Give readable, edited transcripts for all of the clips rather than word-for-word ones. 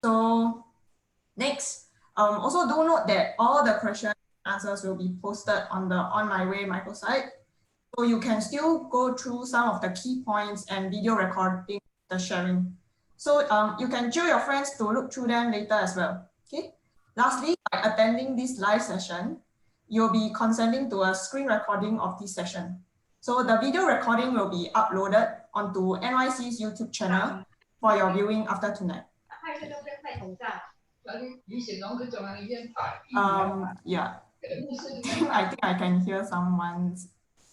So next, also do note that all the question answers will be posted on the On My Way microsite. So you can still go through some of the key points and video recording the sharing. So you can chill your friends to look through them later as well. Okay. Lastly, by attending this live session, you'll be consenting to a screen recording of this session. So the video recording will be uploaded onto NYC's YouTube channel for your viewing after tonight. Yeah. I think I can hear someone's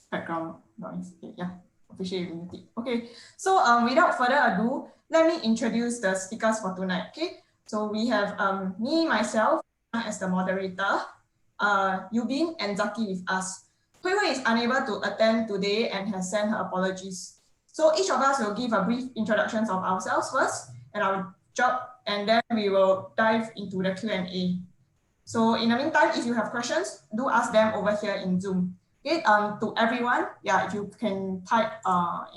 background noise. Okay, yeah, appreciate it. Okay, so without further ado, let me introduce the speakers for tonight. Okay, so we have me, myself, as the moderator, Yubin and Zaki with us. Hui Hui is unable to attend today and has sent her apologies. So each of us will give a brief introductions of ourselves first and our job, and then we will dive into the Q&A. So in the meantime, if you have questions, do ask them over here in Zoom. Okay, to everyone, yeah, if you can type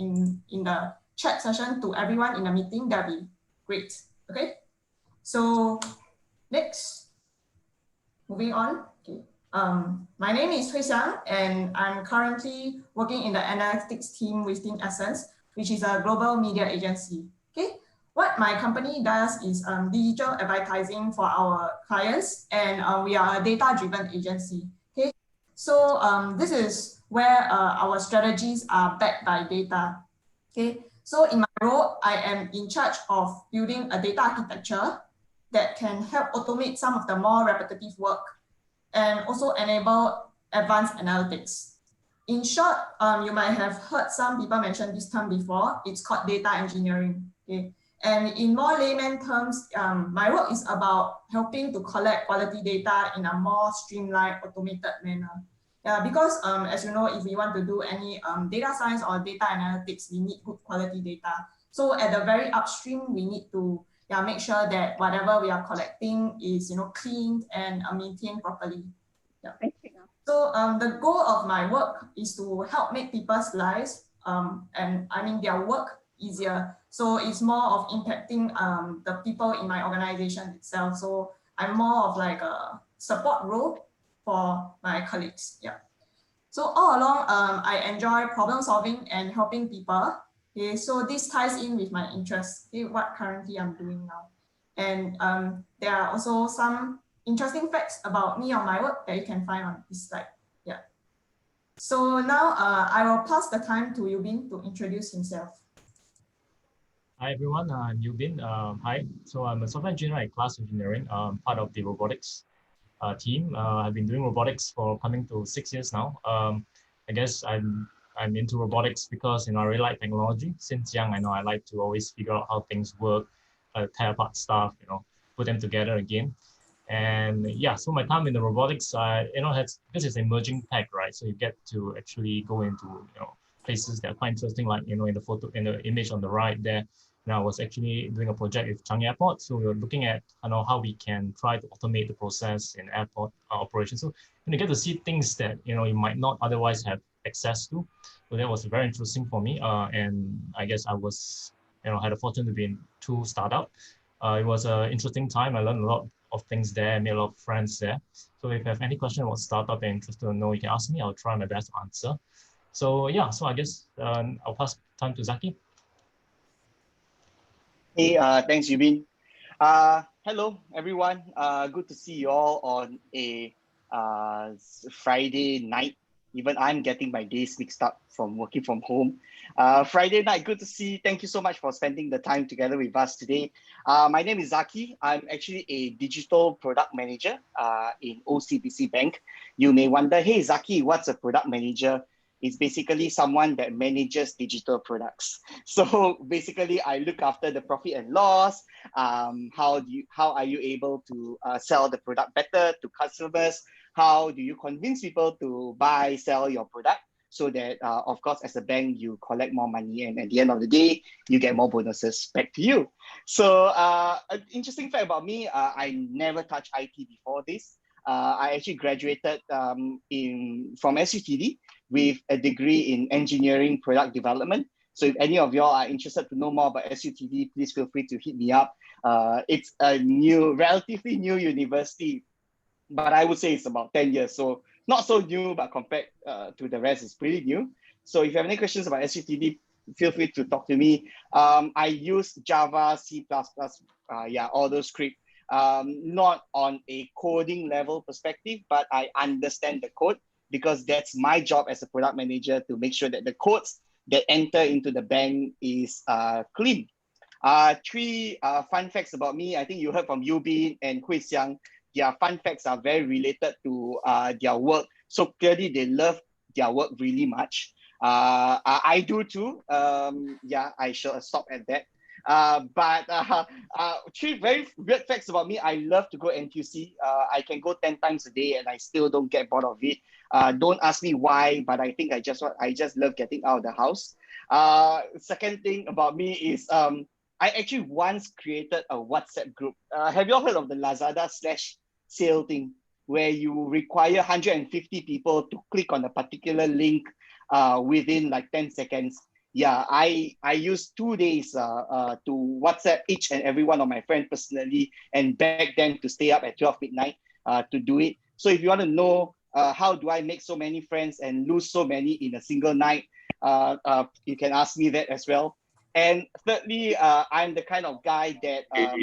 in the chat session to everyone in the meeting, that'd be great. Okay, so next, moving on. Okay, my name is Hui Xiang, and I'm currently working in the analytics team within Essence, which is a global media agency. Okay, what my company does is digital advertising for our clients, and we are a data-driven agency. Okay, so this is where our strategies are backed by data. Okay, so in my role, I am in charge of building a data architecture that can help automate some of the more repetitive work and also enable advanced analytics. In short, you might have heard some people mention this term before. It's called data engineering. Okay. And in more layman terms, my work is about helping to collect quality data in a more streamlined, automated manner. Yeah, because as you know, if we want to do any data science or data analytics, we need good quality data. So at the very upstream, we need to make sure that whatever we are collecting is cleaned and maintained properly. Yeah. So the goal of my work is to help make people's lives and I mean their work easier. So it's more of impacting the people in my organization itself. So I'm more of like a support role for my colleagues. Yeah. So all along, I enjoy problem solving and helping people. Okay, so this ties in with my interests, okay, what currently I'm doing now. And there are also some interesting facts about me on my work that you can find on this slide. Yeah. So now I will pass the time to Yubin to introduce himself. Hi everyone, I'm Yubin. Hi, so I'm a software engineer at Class Engineering, part of the robotics team. I've been doing robotics for coming to 6 years now. I guess I'm into robotics because I really like technology. Since young, I know I like to always figure out how things work, tear apart stuff, put them together again. And yeah, so my time in the robotics, this is emerging tech, right? So you get to actually go into places that are quite interesting, like in the image on the right there. I was actually doing a project with Changi Airport. So we were looking at how we can try to automate the process in airport operations. So you get to see things that you might not otherwise have access to. So that was very interesting for me. And I guess I was had a fortune to be in two startup. It was an interesting time. I learned a lot of things there, made a lot of friends there. So if you have any question about startup and interested to know, you can ask me. I'll try my best to answer. So yeah, so I guess I'll pass time to Zaki. Hey, thanks, Yubin. Hello, everyone. Good to see you all on a Friday night. Even I'm getting my days mixed up from working from home. Friday night, good to see. Thank you so much for spending the time together with us today. My name is Zaki. I'm actually a digital product manager in OCBC Bank. You may wonder, hey, Zaki, what's a product manager? It's basically someone that manages digital products. So basically, I look after the profit and loss. How are you able to sell the product better to customers? How do you convince people to buy, sell your product? So that, of course, as a bank, you collect more money, and at the end of the day, you get more bonuses back to you. So an interesting fact about me, I never touched IT before this. I actually graduated from SUTD with a degree in engineering product development. So if any of y'all are interested to know more about SUTD, please feel free to hit me up. It's a relatively new university, but I would say it's about 10 years. So not so new, but compared to the rest, it's pretty new. So if you have any questions about SUTD, feel free to talk to me. I use Java, C++, all those scripts. Not on a coding level perspective, but I understand the code because that's my job as a product manager to make sure that the codes that enter into the bank is clean. Three fun facts about me. I think you heard from Yubin and Hui Xiang. Their fun facts are very related to their work. So clearly they love their work really much. I do too. I shall stop at that. Three very weird facts about me. I love to go NTUC. I can go 10 times a day and I still don't get bored of it. Don't ask me why, but I think I just love getting out of the house. Second thing about me is I actually once created a WhatsApp group. Have you all heard of the Lazada /sale thing where you require 150 people to click on a particular link within like 10 seconds? Yeah, I used 2 days to WhatsApp each and every one of my friends personally and beg them to stay up at 12 midnight to do it. So if you want to know how do I make so many friends and lose so many in a single night, you can ask me that as well. And thirdly, I'm the kind of guy that hi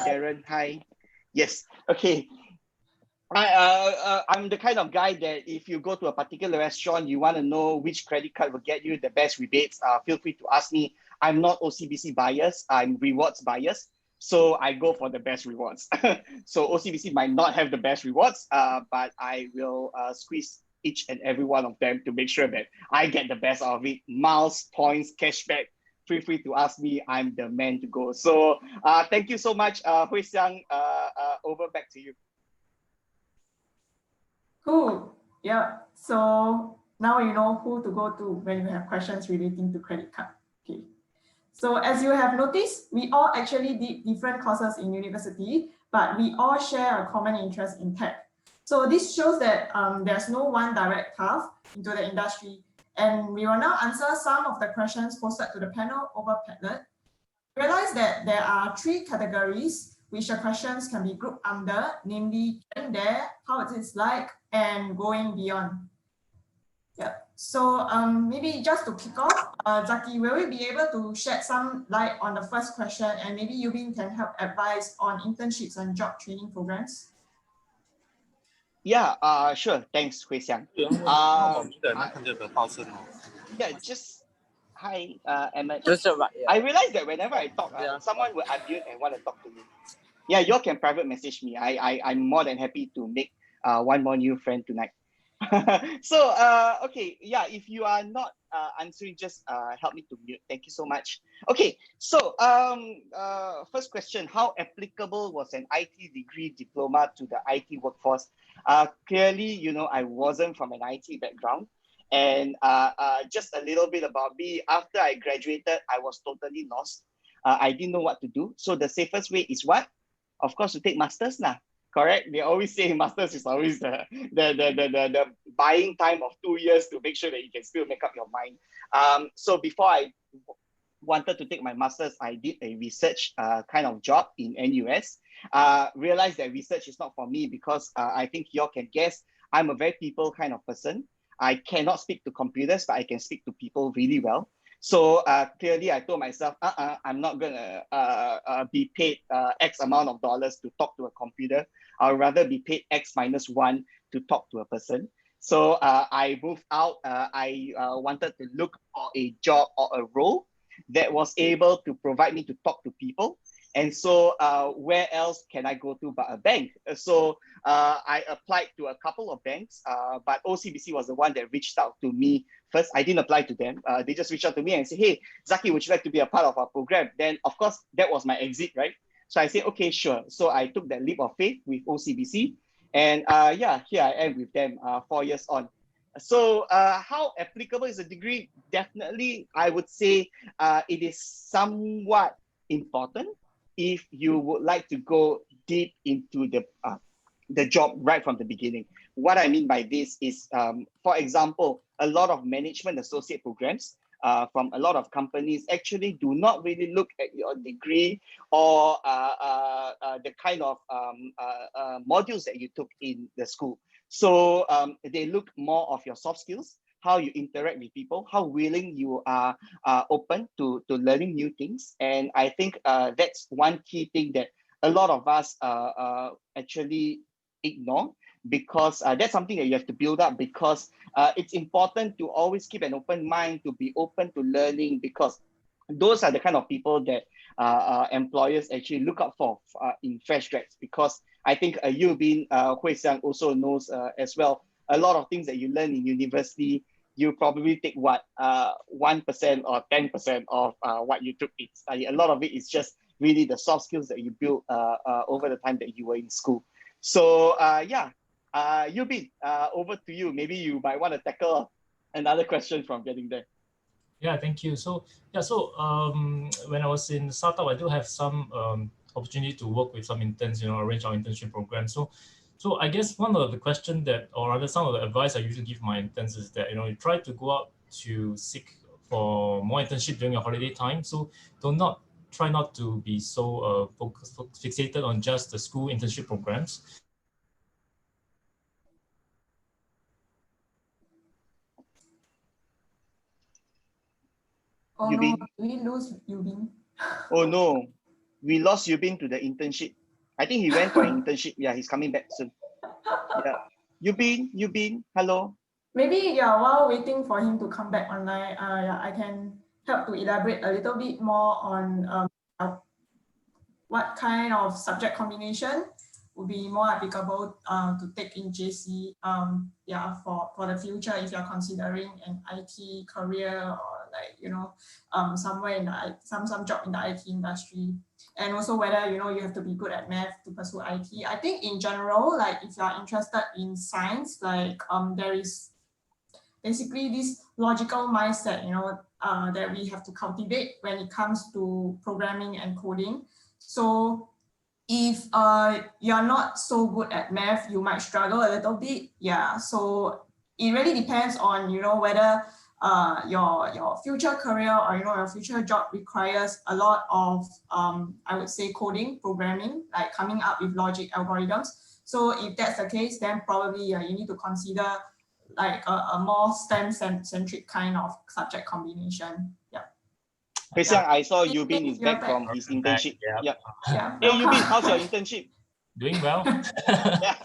Darren, hi. Yes, okay. I'm the kind of guy that if you go to a particular restaurant, you want to know which credit card will get you the best rebates, feel free to ask me. I'm not OCBC biased, I'm rewards biased. So I go for the best rewards. So OCBC might not have the best rewards, but I will squeeze each and every one of them to make sure that I get the best out of it. Miles, points, cashback, feel free to ask me. I'm the man to go. So thank you so much, Hui Xiang. Over back to you. Cool. Yeah. So now you know who to go to when you have questions relating to credit card. Okay. So as you have noticed, we all actually did different courses in university, but we all share a common interest in tech. So this shows that there's no one direct path into the industry. And we will now answer some of the questions posted to the panel over Padlet. Realize that there are 3 categories which the questions can be grouped under, namely getting there, how it is like, and going beyond. Yeah. So maybe just to kick off, Zaki, will we be able to shed some light on the first question, and maybe Yubin can help advise on internships and job training programs? Yeah, sure. Thanks, Hui Xiang. Hi, Emma. I realized that whenever I talk, someone will unmute and want to talk to me. Yeah, you all can private message me. I'm more than happy to make one more new friend tonight. So, okay, yeah, if you are not answering, just help me to mute. Thank you so much. Okay, so first question, how applicable was an IT degree diploma to the IT workforce? Clearly, you know, I wasn't from an IT background. And just a little bit about me, after I graduated, I was totally lost. I didn't know what to do. So the safest way is what? Of course, to take masters now. Correct? They always say masters is always the buying time of 2 years to make sure that you can still make up your mind. So before I wanted to take my masters, I did a research kind of job in NUS. Realized that research is not for me because I think you all can guess, I'm a very people kind of person. I cannot speak to computers, but I can speak to people really well. So clearly, I told myself, I'm not gonna be paid X amount of dollars to talk to a computer. I'll rather be paid X minus 1 to talk to a person. So I moved out. I wanted to look for a job or a role that was able to provide me to talk to people. And so where else can I go to but a bank? So I applied to a couple of banks, but OCBC was the one that reached out to me first. I didn't apply to them. They just reached out to me and said, hey, Zaki, would you like to be a part of our program? Then, of course, that was my exit, right? So I said, okay, sure. So I took that leap of faith with OCBC. And yeah, here I am with them 4 years on. So how applicable is a degree? Definitely, I would say it is somewhat important if you would like to go deep into the job right from the beginning. What I mean by this is, for example, a lot of management associate programs from a lot of companies actually do not really look at your degree or the kind of modules that you took in the school. So they look more of your soft skills, how you interact with people, how willing you are open to learning new things. And I think that's one key thing that a lot of us actually ignore, because that's something that you have to build up, because it's important to always keep an open mind, to be open to learning, because those are the kind of people that employers actually look out for in fresh grads. Because I think you being Hui Xiang also knows as well, a lot of things that you learn in university, you probably take what 1% or 10% of what you took in study. A lot of it is just really the soft skills that you build over the time that you were in school. So yeah, Yubin, over to you. Maybe you might want to tackle another question from getting there. Yeah, thank you. So yeah, when I was in startup, I do have some opportunity to work with some interns, arrange our internship program. So I guess one of the question that, or rather some of the advice I usually give my interns is that, you try to go out to seek for more internship during your holiday time. So try not to be so fixated on just the school internship programs. Oh no, Yubin? we lose Yubin. Oh no, we lost Yubin to the internship. I think he went for an internship. Yeah, he's coming back soon. Yeah. Yubin, hello. Maybe, yeah, while waiting for him to come back online, yeah, I can help to elaborate a little bit more on what kind of subject combination would be more applicable to take in JC, yeah, for the future if you're considering an IT career, or somewhere in the some job in the IT industry. And also whether you have to be good at math to pursue IT. I think in general, like if you're interested in science, like there is basically this logical mindset, that we have to cultivate when it comes to programming and coding. So if you're not so good at math, you might struggle a little bit. Yeah. So it really depends on, whether your future career or, your future job requires a lot of, I would say, coding, programming, like coming up with logic algorithms. So if that's the case, then probably you need to consider like a more STEM-centric kind of subject combination. Yeah. Hui Xiang, I saw Yubin is You're back back. from his I'm back. internship. Yeah. Yeah. Yeah. Hey Welcome. Yubin, how's your internship? Doing well. Yeah.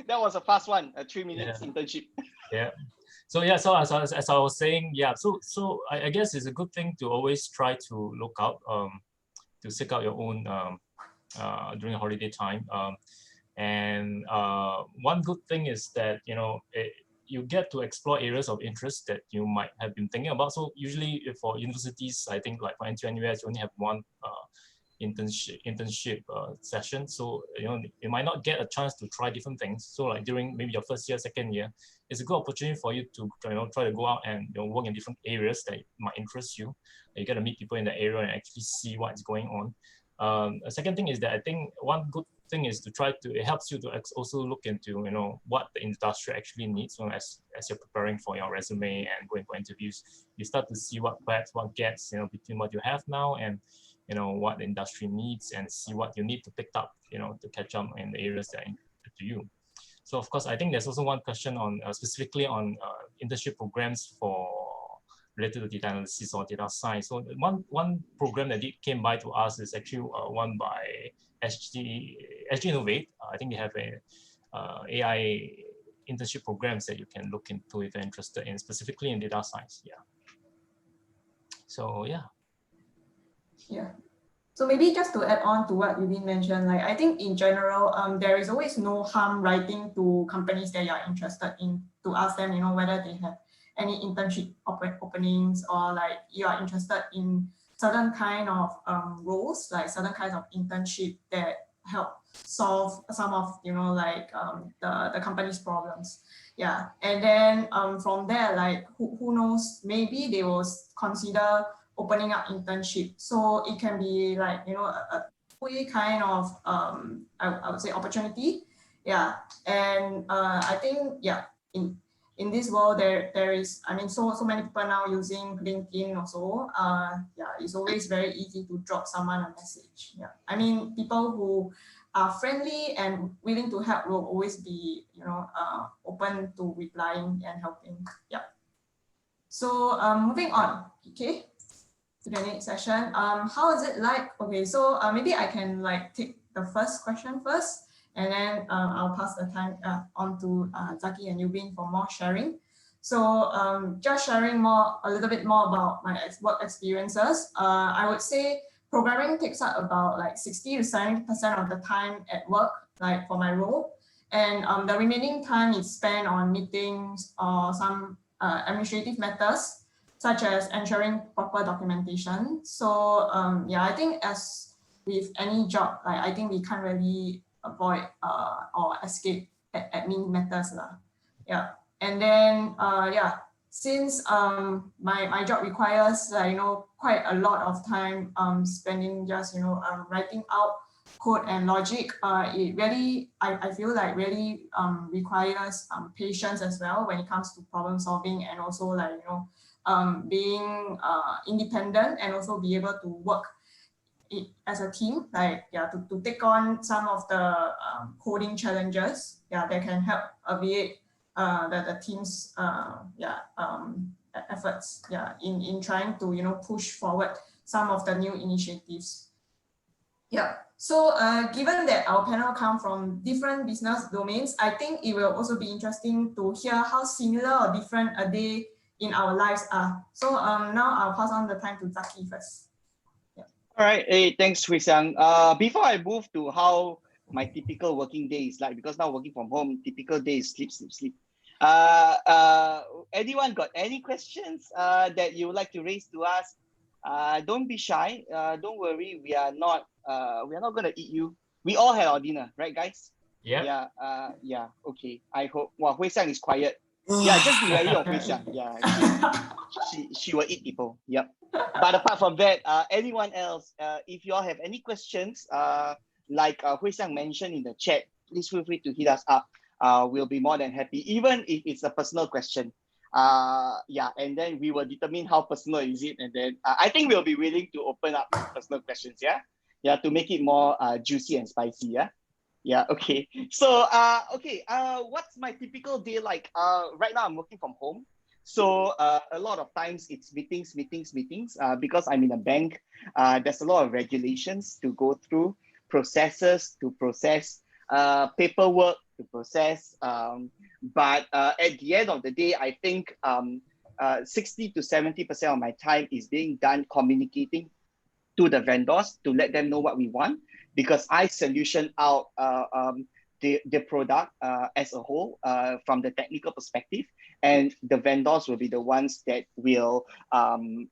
That was a fast one, a 3 minutes internship. Yeah. So yeah, so as I was saying, yeah, so I guess it's a good thing to always try to look out, to seek out your own during the holiday time. And one good thing is that, you get to explore areas of interest that you might have been thinking about. So usually for universities, I think like for NTU, NUS, you only have one internship session. So, you might not get a chance to try different things. So like during maybe your first year, second year, it's a good opportunity for you to try to go out and work in different areas that might interest you. You get to meet people in the area and actually see what's going on. A second thing is that I think one good thing is to try to, it helps you to also look into what the industry actually needs. So as you're preparing for your resume and going for interviews, you start to see what gaps between what you have now and what the industry needs, and see what you need to pick up to catch up in the areas that are important to you. So of course, I think there's also one question on specifically on internship programs for related to data analysis or data science. So one program that came by to us is actually one by SG Innovate. I think they have a AI internship programs that you can look into if you're interested in, specifically in data science. Yeah. So yeah. Yeah. So maybe just to add on to what Yubin mentioned, like I think in general, there is always no harm writing to companies that you are interested in to ask them, whether they have any internship openings, or like you are interested in certain kind of roles, like certain kinds of internship that help solve some of the company's problems. Yeah, and then from there, like who knows, maybe they will consider opening up internship. So it can be like, a way kind of, I would say opportunity. Yeah. And I think, yeah, in this world, there is, I mean, so many people now using LinkedIn also. Yeah, it's always very easy to drop someone a message. Yeah, I mean, people who are friendly and willing to help will always be, open to replying and helping. Yeah. So moving on, okay, to the next session. How is it like? Okay, so maybe I can like take the first question first, and then I'll pass the time on to Zaki and Yubin for more sharing. So just sharing a little bit more about my work experiences. I would say programming takes up about like 60 to 70% of the time at work, like for my role. And the remaining time is spent on meetings or some administrative matters, such as ensuring proper documentation. So yeah, I think as with any job, like I think we can't really avoid or escape admin matters lah. Yeah, and then yeah, since my job requires quite a lot of time spending just writing out code and logic, it really I feel like really requires patience as well when it comes to problem solving, and also like being independent and also be able to work as a team, like yeah, to take on some of the coding challenges, yeah, that can help alleviate the team's efforts, yeah, in trying to push forward some of the new initiatives. Yeah. So given that our panel come from different business domains, I think it will also be interesting to hear how similar or different a day in our lives are. So now I'll pass on the time to Zaki first. Yeah. All right. Hey, thanks, Hui Xiang. Before I move to how my typical working day is like, because now working from home, typical day is sleep, sleep, sleep. Anyone got any questions that you would like to raise to us? Don't be shy. Don't worry. We are not gonna eat you. We all had our dinner, right, guys? Yeah. Yeah. Yeah. Okay. I hope. Well, Hui Xiang is quiet. Yeah. Just be wary of Hui Xiang. Yeah. She will eat people. Yep. But apart from that, anyone else, if you all have any questions, like Hui Xiang mentioned in the chat, please feel free to hit us up. We'll be more than happy, even if it's a personal question. Yeah, and then we will determine how personal is it, and then I think we'll be willing to open up personal questions. Yeah, to make it more juicy and spicy. Yeah. Okay. So okay. What's my typical day like? Right now I'm working from home. So a lot of times it's meetings, because I'm in a bank. There's a lot of regulations to go through, processes to process, paperwork to process. But at the end of the day, I think 60 to 70% of my time is being done communicating to the vendors to let them know what we want, because I solution out the product as a whole from the technical perspective, and the vendors will be the ones that will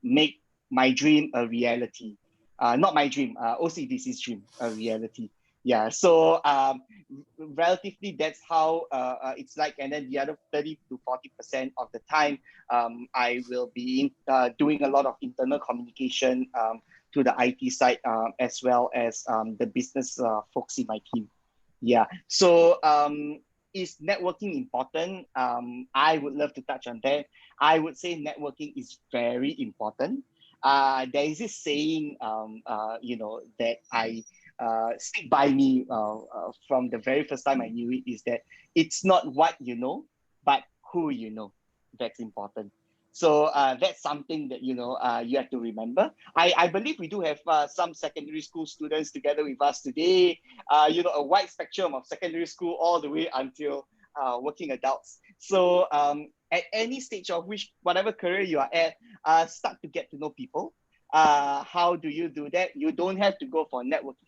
make my dream a reality. Not my dream, OCBC's dream a reality. Yeah, so relatively that's how it's like. And then the other 30 to 40% of the time, I will be doing a lot of internal communication to the IT side, as well as the business folks in my team. Yeah. So is networking important? I would love to touch on that. I would say networking is very important. There is this saying, that I stick by me from the very first time I knew it, is that it's not what you know, but who you know. That's important. So that's something that you have to remember. I believe we do have some secondary school students together with us today. A wide spectrum of secondary school all the way until working adults. So at any stage of whatever career you are at, start to get to know people. How do you do that? You don't have to go for networking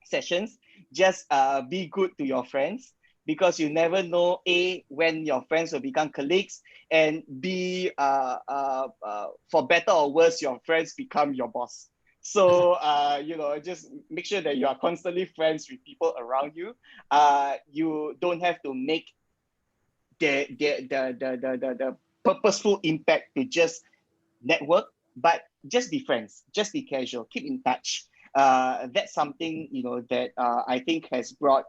sessions. Just be good to your friends, because you never know, A, when your friends will become colleagues, and B, for better or worse, your friends become your boss. So just make sure that you are constantly friends with people around you. You don't have to make the purposeful impact to just network, but just be friends, just be casual, keep in touch. That's something that I think has brought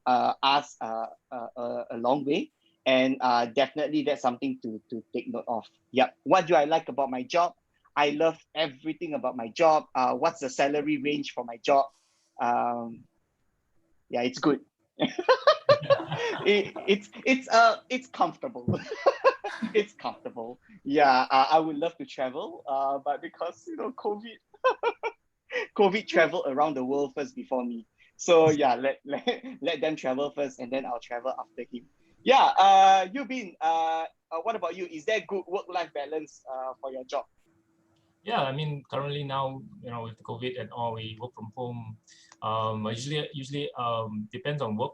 us a long way. And definitely that's something to take note of. Yep. What do I like about my job? I love everything about my job. What's the salary range for my job? Um, yeah, it's good. It's comfortable. It's comfortable. Yeah, I would love to travel, but because COVID traveled around the world first before me. So yeah, let them travel first, and then I'll travel after him. Yeah, Yubin, what about you? Is there good work-life balance for your job? Yeah, I mean, currently now, with the COVID and all, we work from home. I usually depends on work.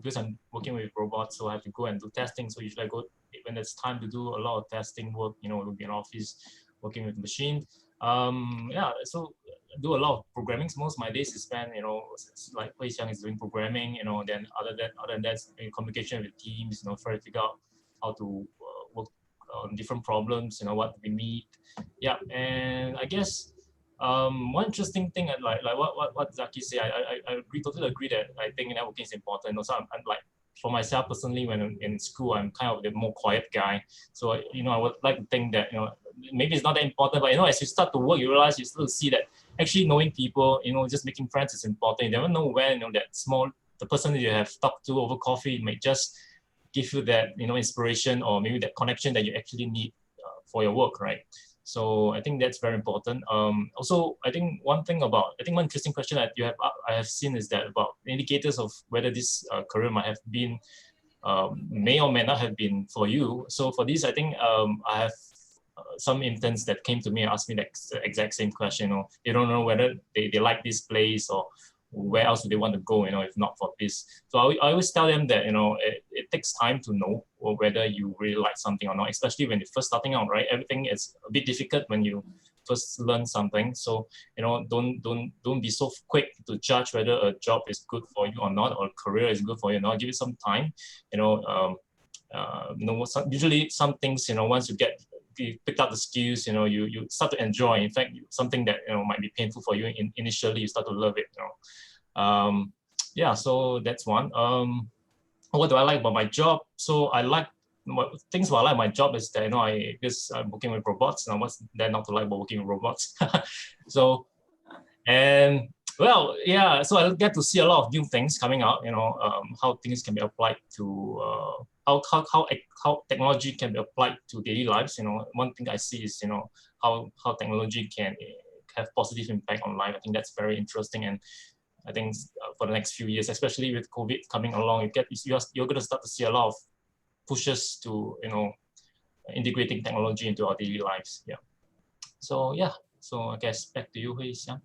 Because I'm working with robots, so I have to go and do testing. So usually I go when it's time to do a lot of testing work. We'll be in office working with machine. Yeah, so I do a lot of programming. So most of my days is spent, like Hui Xiang is doing programming. Then other than that, communication with teams. Try to figure out how to work on different problems. What we need. Yeah, and I guess one interesting thing, like what Zaki said, I totally agree that I think networking is important. Also, I'm like, for myself personally, when I'm in school, I'm kind of the more quiet guy. So I would like to think that maybe it's not that important, but as you start to work, you realize you start to see that actually knowing people, just making friends is important. You never know when the person that you have talked to over coffee might just give you that inspiration, or maybe that connection that you actually need for your work, right? So I think that's very important. Also, I think one interesting question that I have seen is that about indicators of whether this career might have been, may or may not have been for you. So for this, I think I have some interns that came to me and asked me the exact same question. They don't know whether they like this place, or where else do they want to go, if not for this. So I always tell them that, it takes time to know whether you really like something or not, especially when you're first starting out, right? Everything is a bit difficult when you first learn something. So, don't be so quick to judge whether a job is good for you or not, or a career is good for you or not. Give it some time, usually some things, once you pick up the skills, you start to enjoy. In fact, something that might be painful for you initially, you start to love it. Yeah, so that's one. What do I like about my job? So I like things what I like my job is that because I'm working with robots. Now, what's there not to like about working with robots? So, and well, yeah, so I get to see a lot of new things coming out. How things can be applied to how technology can be applied to daily lives. One thing I see is how technology can have positive impact on life. I think that's very interesting, and I think for the next few years, especially with COVID coming along, you're going to start to see a lot of pushes to integrating technology into our daily lives. Yeah. So yeah. So I guess back to you, Hui Xiang.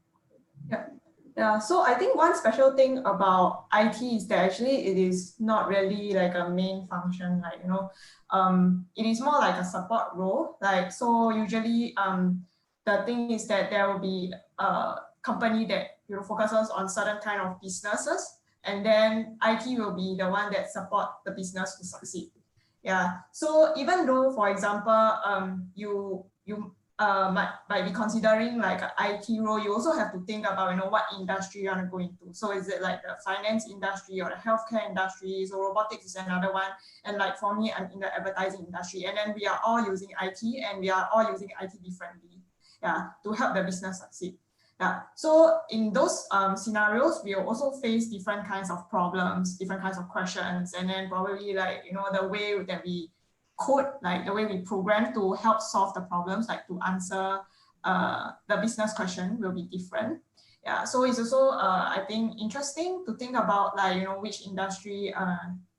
Yeah, so I think one special thing about IT is that actually it is not really like a main function, like, it is more like a support role. Like, so usually the thing is that there will be a company that focuses on certain kind of businesses, and then IT will be the one that support the business to succeed. Yeah, so even though, for example, you might be considering like an IT role, you also have to think about, what industry you want to go into. So is it like the finance industry or the healthcare industry? So robotics is another one. And like for me, I'm in the advertising industry. And then we are all using IT, and we are all using IT differently, to help the business succeed. Yeah. So in those scenarios, we will also face different kinds of problems, different kinds of questions, and then probably like, the way that we code, like the way we program to help solve the problems, like to answer the business question will be different. Yeah, so it's also I think interesting to think about, like, which industry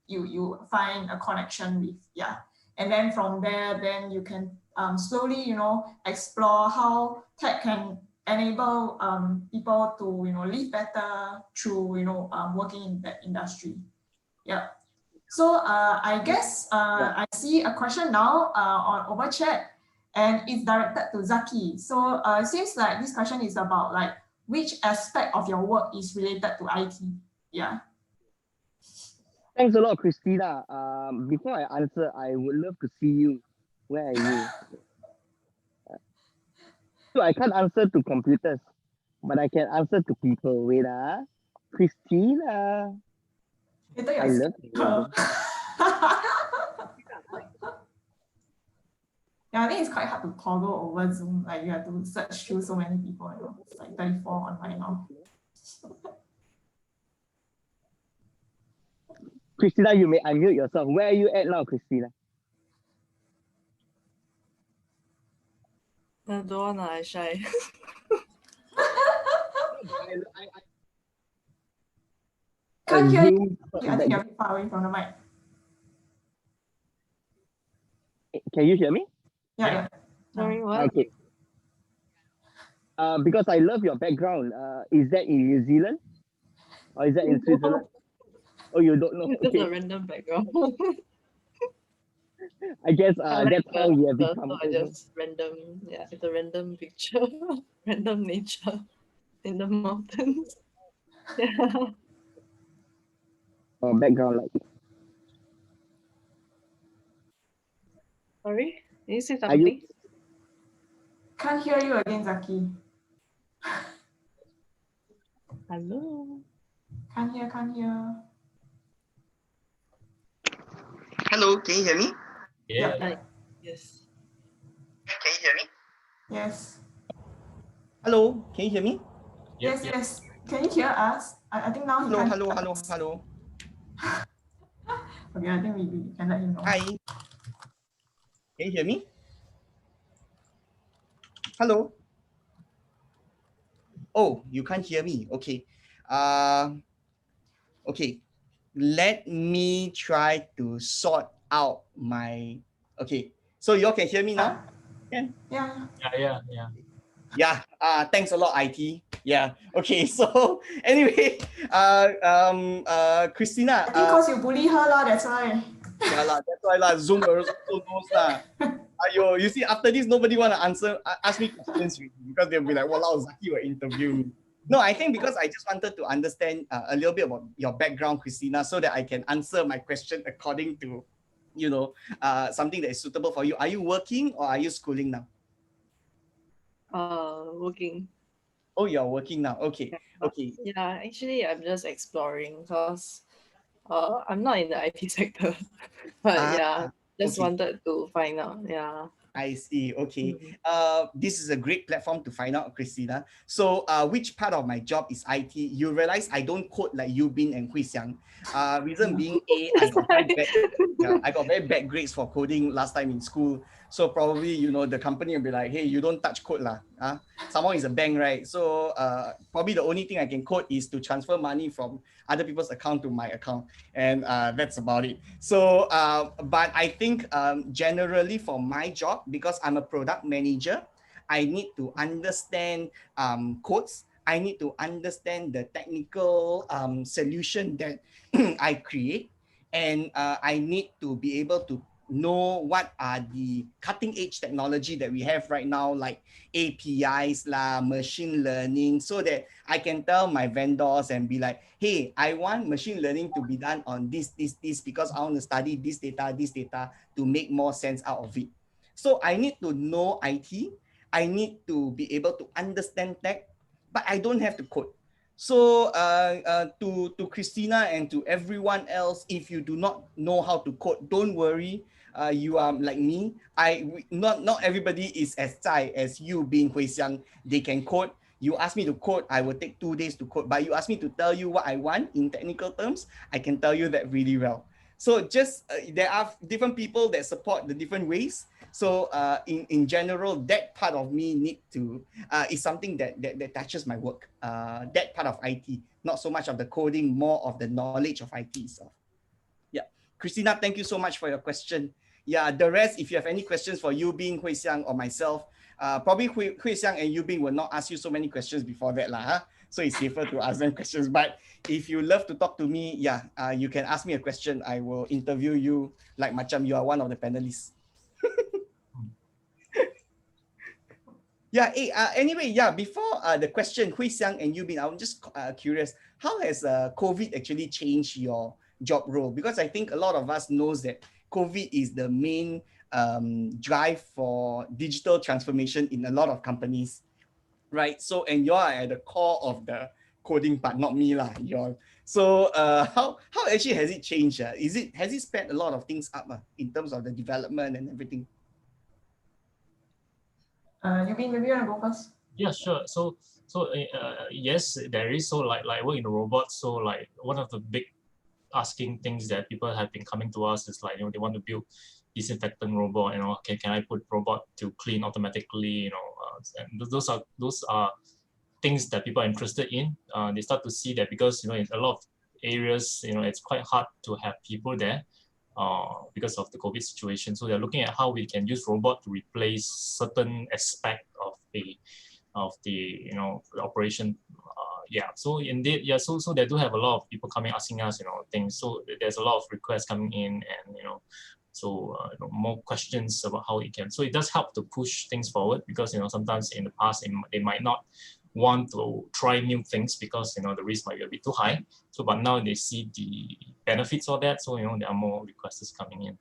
you find a connection with. Yeah, and then from there, then you can slowly explore how tech can enable people to live better through working in that industry. Yeah. So I guess I see a question now on over chat, and it's directed to Zaki. So it seems like this question is about like which aspect of your work is related to IT. Yeah. Thanks a lot, Christina. Before I answer, I would love to see you. Where are you? So I can't answer to computers, but I can answer to people. Wait, Christina. I love you. Yeah, I think it's quite hard to toggle over Zoom. Like you have to search through so many people. You know, it's like 34 online now. Christina, you may unmute yourself. Where are you at now, Christina? I don't wanna, I shy. Can't hear you. Zoom I think you're a bit far away from the mic. Can you hear me? Yeah, Yeah. Sorry, what? Okay. Because I love your background. Is that in New Zealand or is that in Switzerland? Oh, you don't know. Just Okay. a random background. I guess I like that's how we have the become. so I just random, yeah, it's a random picture, random nature in the mountains. Yeah. Background like. Sorry, can you say Are you? something? Can't hear you again, Zaki. Hello. Can't hear. Hello, can you hear me? Yeah. Yeah. Yes. Can you hear me? Yes. Hello, can you hear me? Yep, Yes. Can you hear us? I think now he can't. Hello. Okay, I think we can let him know. Hi. Can you hear me? Hello. Oh, you can't hear me. Okay. Okay. Let me try to sort out my. Okay. So you all can hear me now? Can? Yeah. Yeah. Yeah. Thanks a lot, IT. Yeah. Okay. So anyway, Christina. I think because you bully her lah, that's why. Yeah lah. That's why lah. Zoom also knows lah. Ayo, you see, after this, nobody want to ask me questions because they'll be like, "Walao, Zaki will interview me." No, I think because I just wanted to understand a little bit about your background, Christina, so that I can answer my question according to, something that is suitable for you. Are you working or are you schooling now? Working. Oh, you're working now. Okay. Okay. Yeah, actually, I'm just exploring because I'm not in the IT sector, but yeah, just okay. wanted to find out. Yeah. I see. Okay. Mm. This is a great platform to find out, Christina. So, which part of my job is IT? You realize I don't code like Yubin and Hui Xiang. Reason being, I got very bad grades for coding last time in school. So probably, the company will be like, hey, you don't touch code lah. Someone is a bank, right? So probably the only thing I can code is to transfer money from other people's account to my account. And that's about it. So, but I think generally for my job, because I'm a product manager, I need to understand codes. I need to understand the technical solution that I create. And I need to be able to know what are the cutting edge technology that we have right now, like APIs lah, machine learning, so that I can tell my vendors and be like, hey, I want machine learning to be done on this, because I want to study this data to make more sense out of it. So I need to know IT. I need to be able to understand tech, but I don't have to code. So to Christina and to everyone else, if you do not know how to code, don't worry. You are like me. Not everybody is as zai as you being Hui Xiang. They can code. You ask me to code, I will take 2 days to code. But you ask me to tell you what I want in technical terms, I can tell you that really well. So just there are different people that support the different ways. So in general, that part of me is something that touches my work. That part of IT, not so much of the coding, more of the knowledge of IT itself. Yeah, Christina, thank you so much for your question. Yeah, the rest, if you have any questions for Yubin, Hui Xiang, or myself, probably Hui Xiang and Yubin will not ask you so many questions before that lah. Huh? So it's safer to ask them questions. But if you love to talk to me, you can ask me a question. I will interview you like macam you are one of the panelists. Anyway, before the question, Hui Xiang and Yubin, I'm just curious, how has COVID actually changed your job role? Because I think a lot of us knows that COVID is the main drive for digital transformation in a lot of companies, right? So, and you are at the core of the coding part, not me lah. So, how actually has it changed? Has it sped a lot of things up in terms of the development and everything? Yubin, maybe you want to go first? Yeah, sure. Yes, there is. So like work in the robots. So like one of the big asking things that people have been coming to us is like, they want to build disinfectant robot, can I put robot to clean automatically, and those are things that people are interested in. They start to see that because, in a lot of areas, it's quite hard to have people there because of the COVID situation. So they're looking at how we can use robot to replace certain aspect of the the operation. So indeed, so they do have a lot of people coming asking us things. So there's a lot of requests coming in, and more questions about how it can. So it does help to push things forward, because sometimes in the past they might not want to try new things because the risk might be a bit too high. So but now they see the benefits of that, so there are more requests coming in.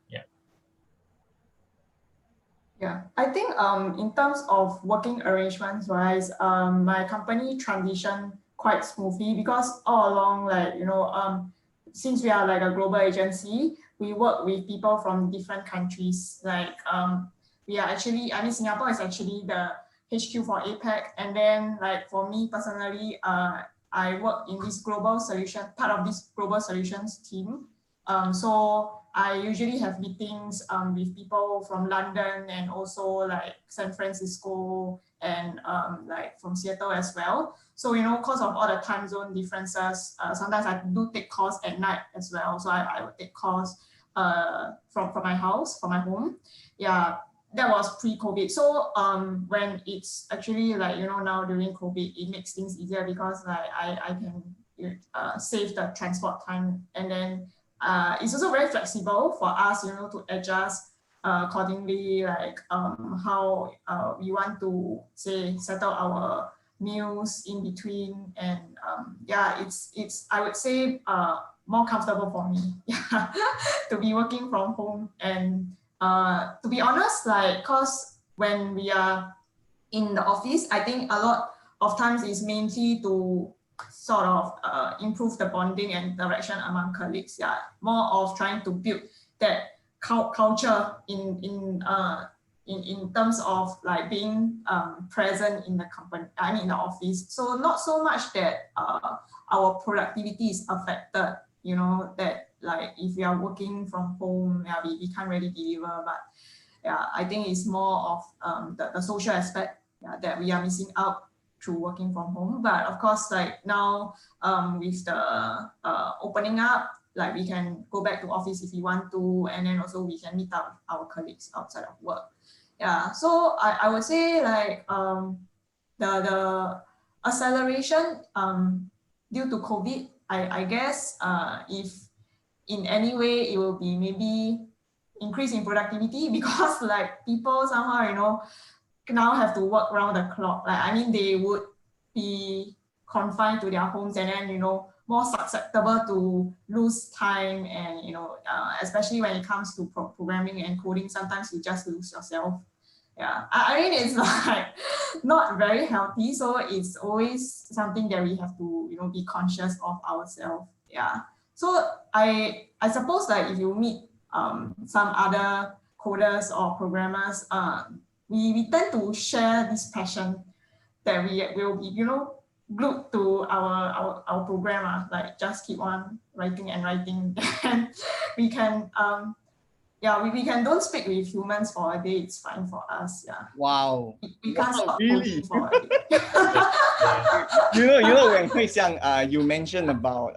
Yeah, I think in terms of working arrangements wise, my company transitioned quite smoothly, because all along, like, since we are like a global agency, we work with people from different countries. Like, we are actually, I mean, Singapore is actually the HQ for APAC, and then like for me personally, I work in this global solution, part of this global solutions team. So I usually have meetings with people from London, and also like San Francisco, and like from Seattle as well. So, because of all the time zone differences, sometimes I do take calls at night as well. So I would take calls from my house, from my home. Yeah, that was pre-COVID. So when it's actually like, now during COVID, it makes things easier, because like I can save the transport time, and then it's also very flexible for us, to adjust accordingly, like how we want to say settle our meals in between, and it's I would say more comfortable for me, yeah, to be working from home. And to be honest, like, cause when we are in the office, I think a lot of times is mainly to sort of improve the bonding and interaction among colleagues. Yeah, more of trying to build that culture in terms of like being present in the company, I mean in the office. So not so much that our productivity is affected. That like if we are working from home, yeah, we can't really deliver. But yeah, I think it's more of the social aspect, yeah, that we are missing out through working from home. But of course, like now, with the opening up, like we can go back to office if we want to, and then also we can meet up our colleagues outside of work. Yeah, so I would say like the acceleration due to COVID, I guess if in any way it will be maybe increase in productivity, because like people somehow, now have to work around the clock. Like, I mean, they would be confined to their homes, and then, more susceptible to lose time. And, especially when it comes to programming and coding, sometimes you just lose yourself. Yeah, I mean, it's like not very healthy. So it's always something that we have to, be conscious of ourselves. Yeah. So I suppose like if you meet some other coders or programmers, we tend to share this passion that we will be, glued to our program, like just keep on writing and writing. And we can we can don't speak with humans for a day, it's fine for us. Yeah, Wow. we can't Wow, stop really? coding for a day. When Hui Xiang, you mentioned about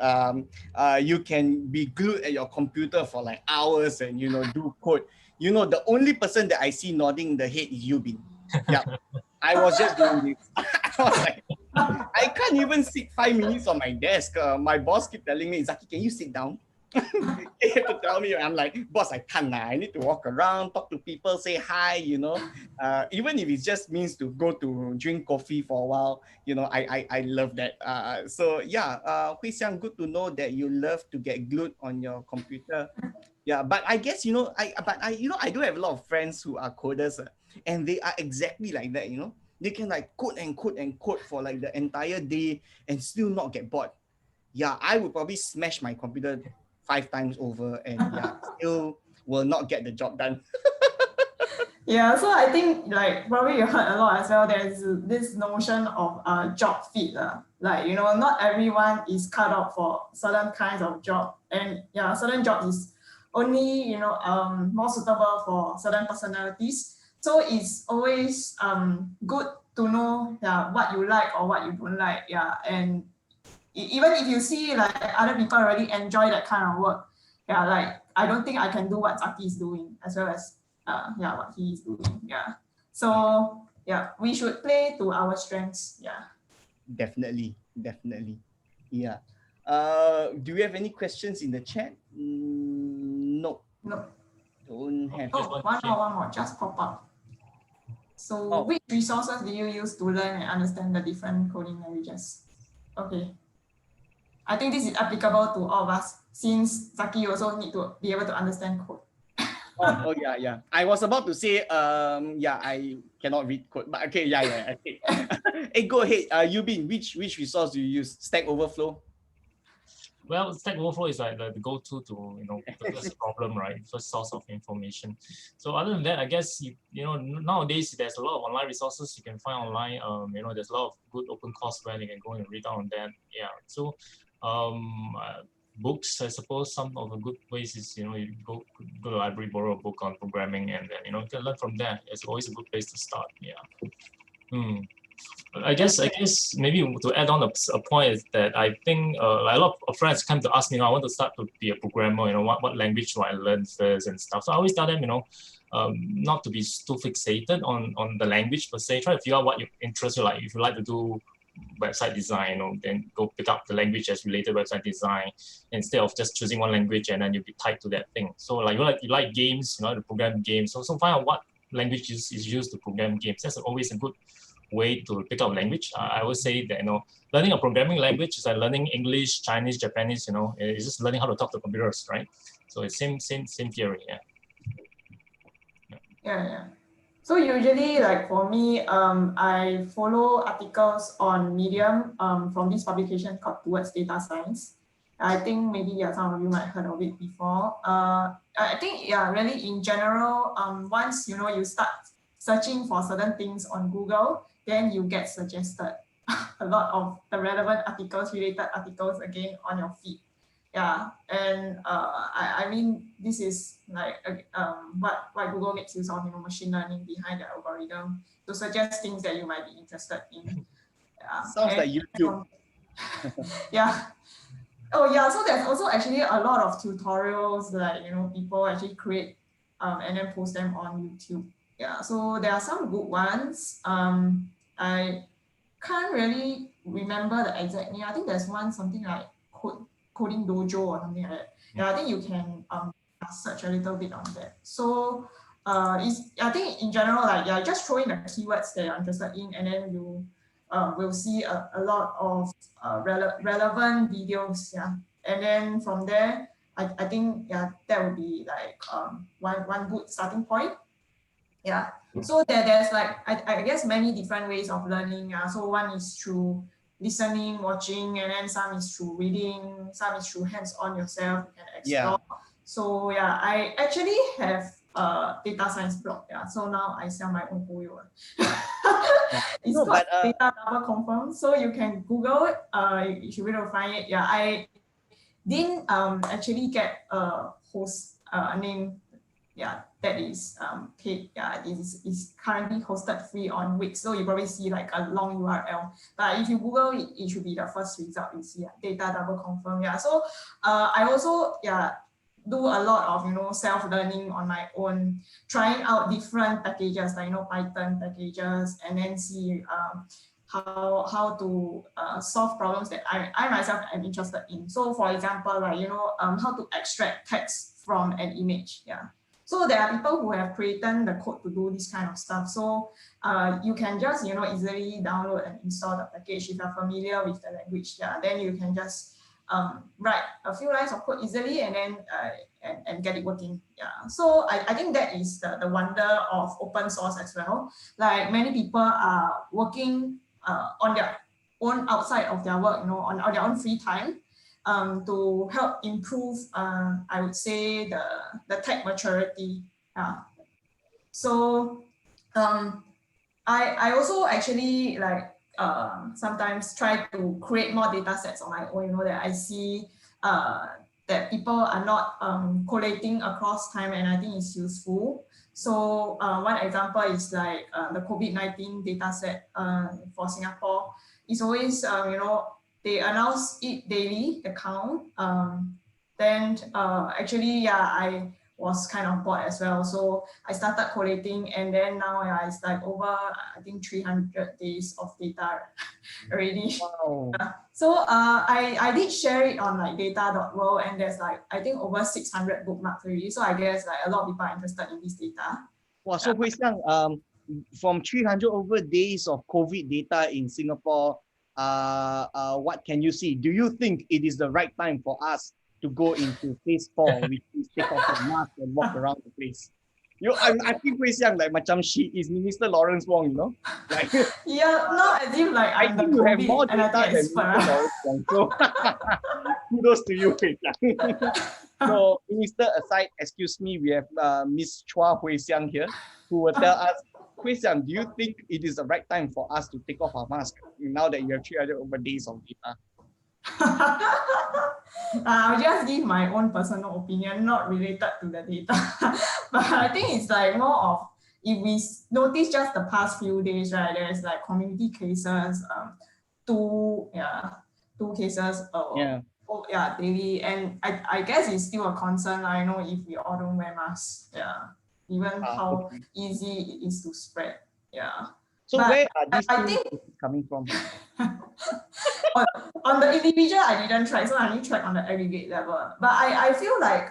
you can be glued at your computer for like hours and do code. The only person that I see nodding the head is Yubin. Yeah, I was just doing this. I was like, I can't even sit 5 minutes on my desk. My boss keep telling me, Zaki, can you sit down? They have to tell me. I'm like, boss, I can't. I need to walk around, talk to people, say hi. Even if it just means to go to drink coffee for a while. I love that. So yeah, Hui Xiang, good to know that you love to get glued on your computer. Yeah, but I guess I do have a lot of friends who are coders, and they are exactly like that. They can like code and code and code for like the entire day and still not get bored. Yeah, I would probably smash my computer 5 times over, and yeah, still will not get the job done. Yeah, so I think like probably you heard a lot as well. There's this notion of job fit. Like, you know, not everyone is cut out for certain kinds of job. And yeah, certain jobs is only, you know, more suitable for certain personalities. So it's always good to know what you like or what you don't like. Yeah. And even if you see like other people really enjoy that kind of work, yeah, like I don't think I can do what Zaki is doing as well as what he is doing. Yeah. So yeah, we should play to our strengths. Yeah. Definitely, definitely. Yeah. Do you have any questions in the chat? No, No. don't have. Just Oh, one one more just pop up. So Oh. which resources do you use to learn and understand the different coding languages? Okay. I think this is applicable to all of us since Zaki also need to be able to understand code. Oh yeah, yeah. I was about to say, yeah, I cannot read code, but okay, yeah. Okay. Hey, go ahead. Yubin, which resource do you use? Stack Overflow? Well, Stack Overflow is like the go-to to, you know, the first problem, right? First source of information. So other than that, I guess, you know, nowadays there's a lot of online resources you can find online. You know, there's a lot of good open courseware you can go and read on that. Yeah. So books, I suppose some of the good ways is, you know, you go to the library, borrow a book on programming, and then, you know, you can learn from there. It's always a good place to start. Yeah. I guess maybe to add on a point is that I think like a lot of friends come to ask me, I want to start to be a programmer, you know, what language do I learn first and stuff. So I always tell them, you know, not to be too fixated on the language per se. Try to figure out what your interests are like. If you like to do website design, you know, then go pick up the language as related website design instead of just choosing one language and then you'll be tied to that thing. So like you like games, you know, to program games. So find out what language is used to program games. That's always a good way to pick up language. I would say that, you know, learning a programming language is like learning English, Chinese, Japanese. You know, it's just learning how to talk to computers, right? So it's same theory. Yeah. So usually, like for me, I follow articles on Medium from this publication called Towards Data Science. I think maybe some of you might have heard of it before. I think really in general, once you know you start searching for certain things on Google, then you get suggested a lot of the relevant articles, related articles again on your feed. Yeah, and I mean this is like what Google makes use of, you know, machine learning behind the algorithm to suggest things that you might be interested in. Yeah, Sounds like YouTube. Yeah. Oh yeah, so there's also actually a lot of tutorials that, you know, people actually create and then post them on YouTube. Yeah, so there are some good ones. I can't really remember the exact name. I think there's one something like Coding Dojo or something like that. Yeah, I think you can search a little bit on that. So I think in general, like just throw in the keywords that you're interested in, and then you will see a lot of relevant videos. Yeah, and then from there, I think that would be like one good starting point. Yeah. So there's like I guess many different ways of learning. So one is through listening, watching, and then some is through reading, some is through hands-on yourself, you can explore. Yeah. So I actually have a data science blog. Yeah. So now I sell my own oil. It's No, called but Data Double Confirm. So you can Google it. You should be able to find it. Yeah. I didn't actually get a host name that is paid. Yeah, is currently hosted free on Wix. So you probably see like a long URL. But if you Google it, it should be the first result you see. Data Double Confirm. Yeah. So I also do a lot of, you know, self-learning on my own, trying out different packages like, you know, Python packages, and then see how to solve problems that I myself am interested in. So for example, like, you know, how to extract text from an image. Yeah. So there are people who have created the code to do this kind of stuff. So you can just, you know, easily download and install the package if you're familiar with the language. Yeah, then you can just write a few lines of code easily and then and get it working. Yeah. So I think that is the wonder of open source as well. Like many people are working on their own outside of their work, you know, on their own free time. To help improve, I would say the tech maturity. So I also actually like sometimes try to create more data sets on my own, that I see that people are not collating across time, and I think it's useful. So one example is like the COVID-19 data set for Singapore. It's always, they announce it daily, the count. Then actually, yeah, I was kind of bored as well. So I started collating, and then now it's like over, I think 300 days of data already. Wow. So I did share it on like data.world, and there's like, I think over 600 bookmarks already. So I guess like a lot of people are interested in this data. Wow, so Hui Xiang, from 300 over days of COVID data in Singapore, what can you see? Do you think it is the right time for us to go into phase 4, which is take off the mask and walk around the place? I think Hui Xiang, like, macam she is Minister Lawrence Wong, Like, Yeah, not as if like I I'm the think you have more COVID and I data think than expert. Minister Lawrence Wong. So, kudos to you, Hui Xiang. So, Minister aside, excuse me, we have Miss Chua Hui Xiang here, who will tell us, Hui Xiang, do you think it is the right time for us to take off our mask now that you have 300 over days of data? I'll just give my own personal opinion, not related to the data. But I think it's like more of, if we notice just the past few days, right, there's like community cases, two cases daily. And I guess it's still a concern, if we all don't wear masks. Yeah. Even how Okay. easy it is to spread. Yeah. So But where are these I two think cases coming from? on the individual, I didn't try, so I only tried on the aggregate level. But I feel like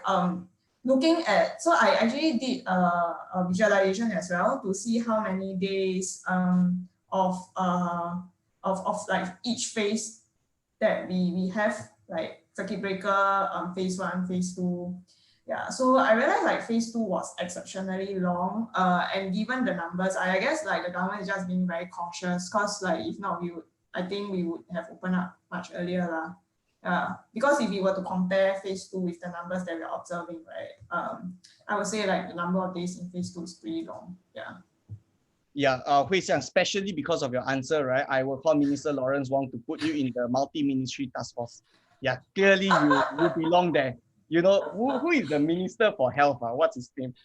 looking at, so I actually did a visualization as well to see how many days of like each phase that we have, like circuit breaker, phase 1, phase 2. Yeah, so I realized like phase 2 was exceptionally long, and given the numbers, I guess like the government is just being very cautious, because like if not, I think we would have opened up much earlier lah. Because if we were to compare phase 2 with the numbers that we're observing, right, I would say like the number of days in phase 2 is pretty long. Yeah. Yeah, Hui Xiang, especially because of your answer, right? I will call Minister Lawrence Wong to put you in the multi-ministry task force. Yeah, clearly you belong there. Who is the Minister for Health? What's his name?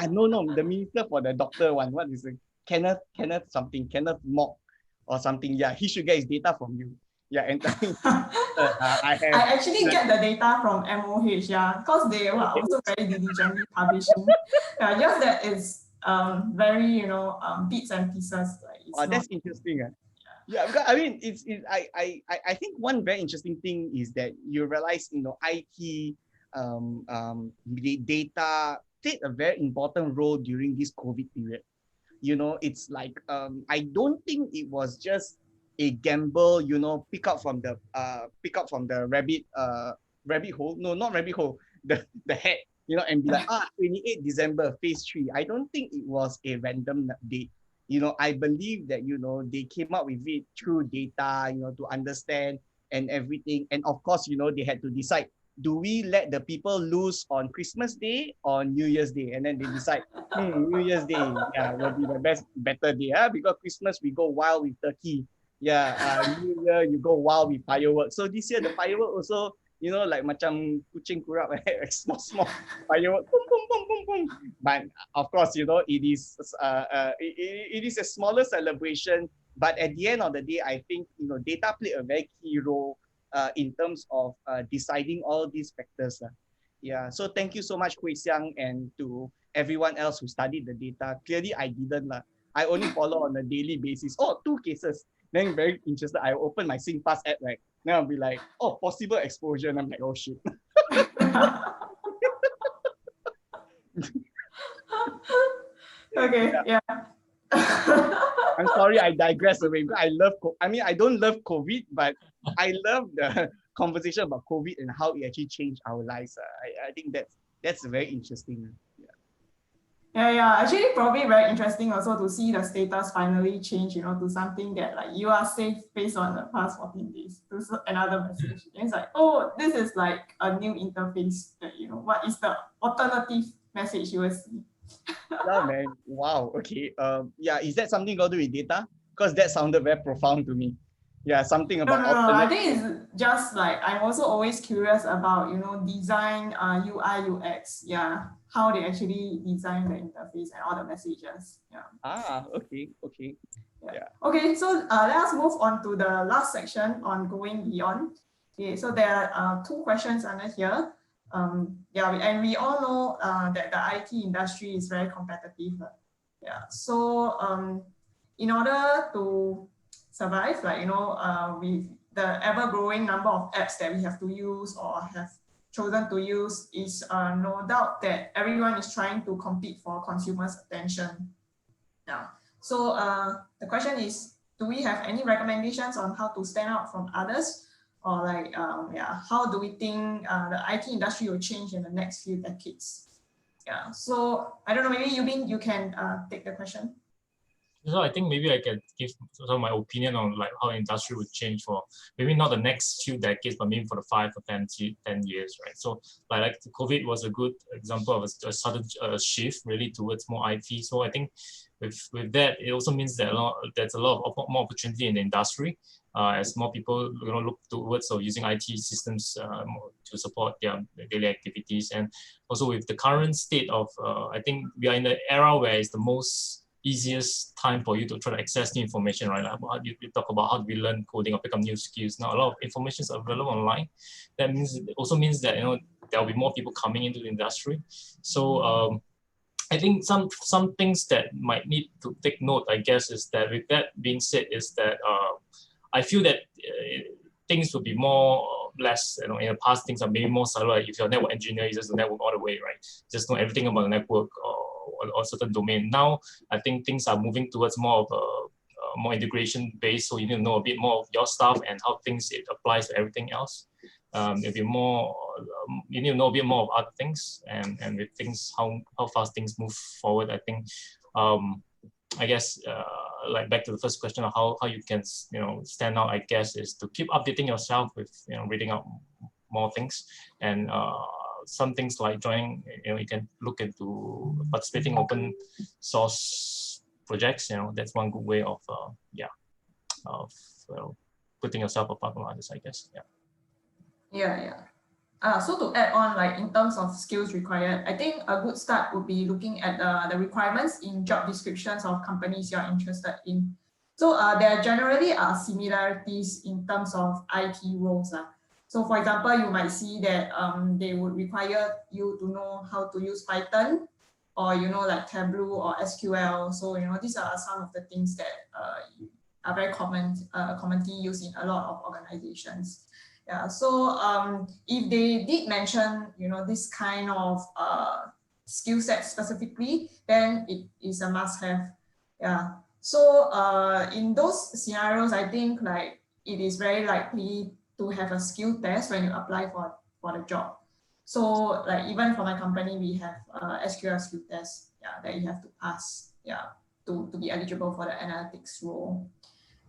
No, the Minister for the doctor one. What is it? Kenneth Mock or something. Yeah, he should get his data from you. Yeah, and I actually get the data from MOH, yeah, because they were also very diligently publishing. Yeah, just that it's very, bits and pieces. Like that's interesting. Yeah, because I mean, I think one very interesting thing is that you realize, IT, data played a very important role during this COVID period. It's like I don't think it was just a gamble. Pick up from the rabbit hole. No, not rabbit hole. The head. And be like 28 December phase 3. I don't think it was a random date. I believe that, they came up with it through data, to understand and everything. And of course, they had to decide, do we let the people loose on Christmas Day or New Year's Day? And then they decide, New Year's Day, will be the better day. Because Christmas, we go wild with turkey. New Year, you go wild with fireworks. So this year, the firework also, like macam kucing kurap, small firework, boom, boom, boom, boom, boom. But of course, it is it is a smaller celebration. But at the end of the day, I think data play a very key role in terms of deciding all these factors. Yeah. So thank you so much, Hui Xiang, and to everyone else who studied the data. Clearly, I didn't. I only follow on a daily basis. 2 cases. Then very interested. I open my SingPass app, right? Then I'll be like, possible exposure. And I'm like, oh shit. Okay, yeah. I'm sorry, I digress away. I don't love COVID, but I love the conversation about COVID and how it actually changed our lives. I think that's very interesting. Yeah. Actually, probably very interesting also to see the status finally change, to something that like you are safe based on the past 14 days. To another message. And it's like, this is like a new interface that, what is the alternative message you will see? Yeah, man. Wow. Okay. Yeah. Is that something got to do with data? Because that sounded very profound to me. Yeah. Something No, about no, no. I alternate. think it's just like I'm also always curious about, design, UI, UX. Yeah, how they actually design the interface and all the messages. Yeah. Ah. Okay. Okay. Yeah. Yeah. Okay, so let us move on to the last section on going beyond. Okay, so there are two questions under here. And we all know that the IT industry is very competitive. Yeah, so in order to survive, with the ever-growing number of apps that we have to use or have chosen to use, is no doubt that everyone is trying to compete for consumers' attention. Yeah. So the question is, do we have any recommendations on how to stand out from others? Or how do we think the IT industry will change in the next few decades? Yeah. So I don't know, maybe you can take the question. So I think maybe I can give some of my opinion on like how industry would change for maybe not the next few decades, but maybe for the 5 or 10 years, right? So like COVID was a good example of a sudden shift really towards more IT. So I think with that, it also means that there's a lot of more opportunity in the industry as more people look towards using IT systems to support their daily activities. And also with the current state of, I think we are in the era where it's the most easiest time for you to try to access new information, right? Like you talk about how do we learn coding or pick up new skills. Now a lot of information is available online. That means it also means that there'll be more people coming into the industry. So I think some things that might need to take note, I guess, is that with that being said, is that I feel that things will be more less, in the past things are maybe more silo. If you're a network engineer, you just do network all the way, right? Just know everything about the network or certain domain. Now, I think things are moving towards more of a more integration based. So you need to know a bit more of your stuff and how things it applies to everything else. It'll be more, you need to know a bit more of other things and with things, how fast things move forward. I think, I guess, like back to the first question of how you can, stand out, I guess, is to keep updating yourself with, reading out more things and some things like joining, you can look into participating open source projects. That's one good way of, putting yourself apart from others, I guess. So to add on, like in terms of skills required, I think a good start would be looking at the requirements in job descriptions of companies you're interested in. So there generally are similarities in terms of IT roles. So for example, you might see that they would require you to know how to use Python or, like Tableau or SQL. So, these are some of the things that are very commonly used in a lot of organizations. Yeah, so if they did mention, this kind of skill set specifically, then it is a must-have. Yeah. So in those scenarios, I think like it is very likely to have a skill test when you apply for the job. So like even for my company, we have SQL skill test, that you have to pass, to be eligible for the analytics role.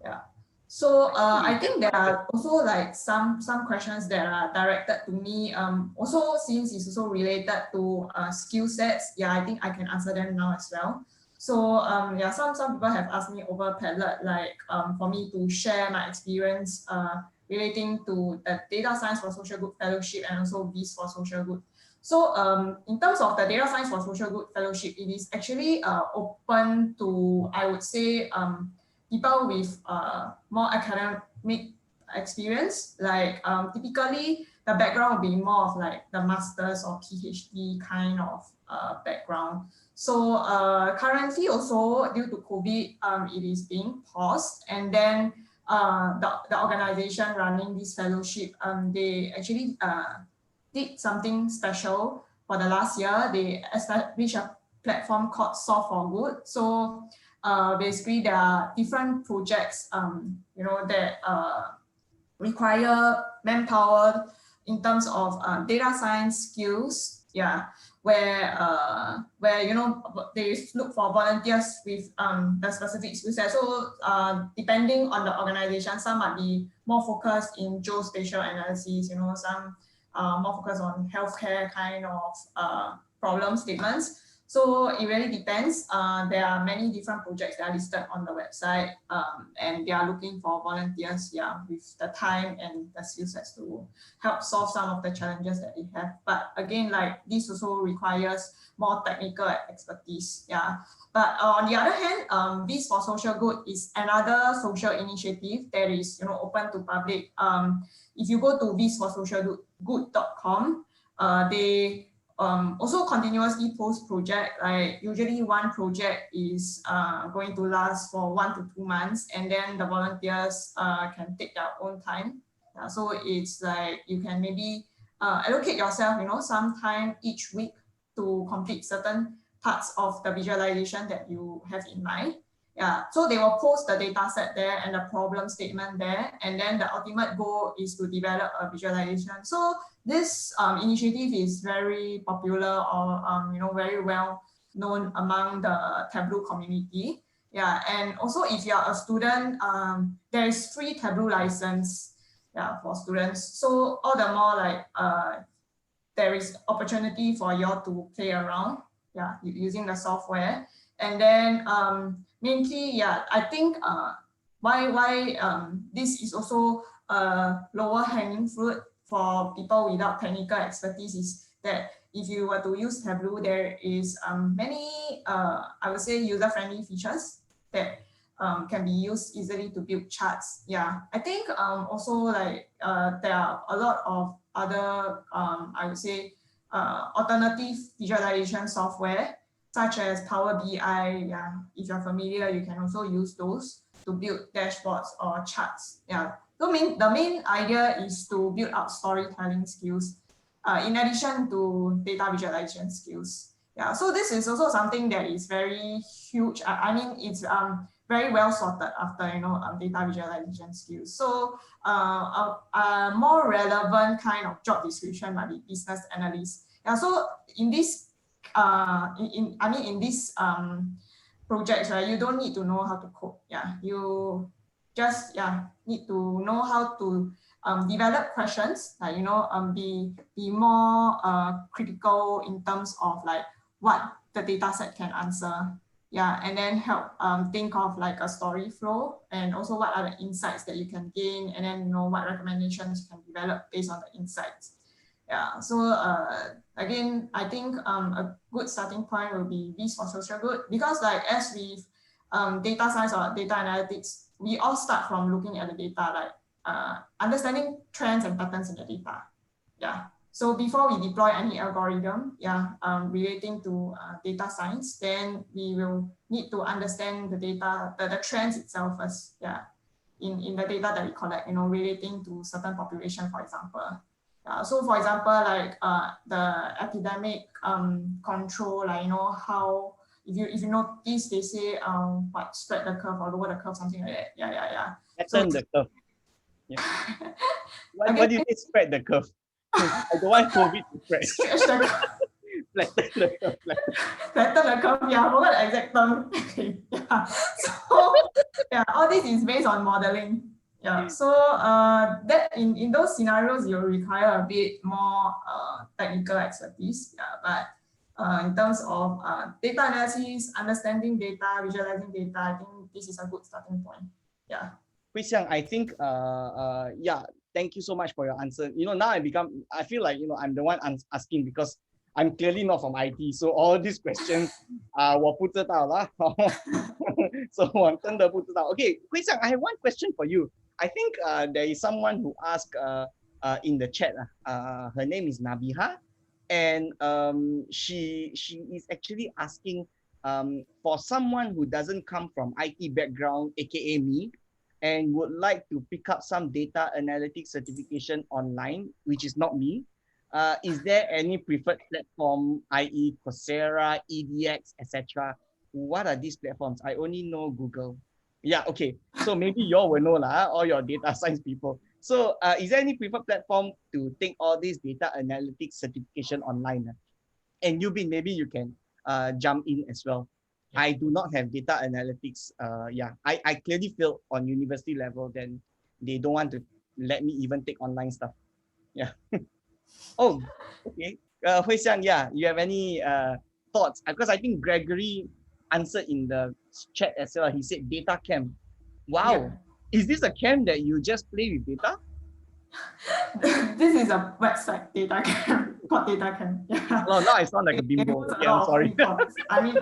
Yeah. So I think there are also like some questions that are directed to me. Also, since it's also related to skill sets, I think I can answer them now as well. So some people have asked me over Padlet, like for me to share my experience relating to the Data Science for Social Good Fellowship and also Biz for Social Good. So in terms of the Data Science for Social Good Fellowship, it is actually open to, I would say, people with more academic experience. Like typically the background will be more of like the master's or PhD kind of background. So currently also due to COVID, it is being paused, and then the organization running this fellowship, they actually did something special for the last year. They established a platform called Solve for Good. So basically there are different projects that require manpower in terms of data science skills, where they look for volunteers with the specific skill set. So depending on the organization, some might be more focused in geospatial analysis, some more focused on healthcare kind of problem statements. So it really depends. There are many different projects that are listed on the website, and they are looking for volunteers, with the time and the skill sets to help solve some of the challenges that they have. But again, like this also requires more technical expertise, But on the other hand, Biz for Social Good is another social initiative that is, open to public. If you go to bizforsocialgood.com, they also continuously post project. Like usually one project is going to last for 1 to 2 months, and then the volunteers can take their own time. So it's like you can maybe allocate yourself, some time each week to complete certain parts of the visualization that you have in mind. So they will post the data set there and the problem statement there, and then the ultimate goal is to develop a visualization. So this initiative is very popular, or very well known among the Tableau community. And also if you are a student, there is free Tableau license, for students. So all the more like there is opportunity for you all to play around, using the software. And then mainly, I think why this is also a lower hanging fruit for people without technical expertise is that if you were to use Tableau, there is many, I would say, user-friendly features that can be used easily to build charts. I think also like there are a lot of other, I would say, alternative visualization software such as Power BI. If you're familiar, you can also use those to build dashboards or charts. So the main idea is to build up storytelling skills in addition to data visualization skills. So this is also something that is very huge. I mean, it's very well sorted after data visualization skills. So a more relevant kind of job description might be business analyst. So in this in this projects, right, you don't need to know how to code. You just need to know how to develop questions, like be more critical in terms of like what the data set can answer. And then help think of like a story flow, and also what are the insights that you can gain, and then what recommendations you can develop based on the insights. So again, I think a good starting point will be Biz for Social Good, because like as with data science or data analytics, we all start from looking at the data, like understanding trends and patterns in the data. So before we deploy any algorithm, relating to data science, then we will need to understand the data, the trends itself first, in the data that we collect, relating to certain population, for example. So for example, like the epidemic control, like, how, if you notice, they say what, spread the curve or lower the curve, something like that. Flatten the curve. What do you mean spread the curve? I don't want COVID to spread. Stretch the curve. Flatten the curve. Flatten the curve, I forgot the exact term. So all this is based on modeling. So that in those scenarios, you'll require a bit more technical expertise. But in terms of data analysis, understanding data, visualizing data, I think this is a good starting point. Hui Xiang, I think thank you so much for your answer. Now I feel like I'm the one asking, because I'm clearly not from IT, so all these questions 我不知道啦. So 我真的不知道. Okay, Hui Xiang, I have one question for you. I think there is someone who asked in the chat. Her name is Nabiha, and she is actually asking for someone who doesn't come from IT background, aka me, and would like to pick up some data analytics certification online, which is not me. Is there any preferred platform, i.e. Coursera, EDX, etc.? What are these platforms? I only know Google. Okay. So maybe you all will know all your data science people. So is there any preferred platform to take all these data analytics certification online? And Yubin, maybe you can jump in as well. I do not have data analytics. I clearly failed on university level. Then they don't want to let me even take online stuff. Oh, okay. Hui Xiang, you have any thoughts? Because I think Gregory answered in the chat as well. He said data camp. Wow. Yeah. Is this a camp that you just play with data? This is a website data camp called data camp. Yeah. Oh, now I sound like a It bimbo. includes a Okay, I'm lot of sorry. free courses. I mean,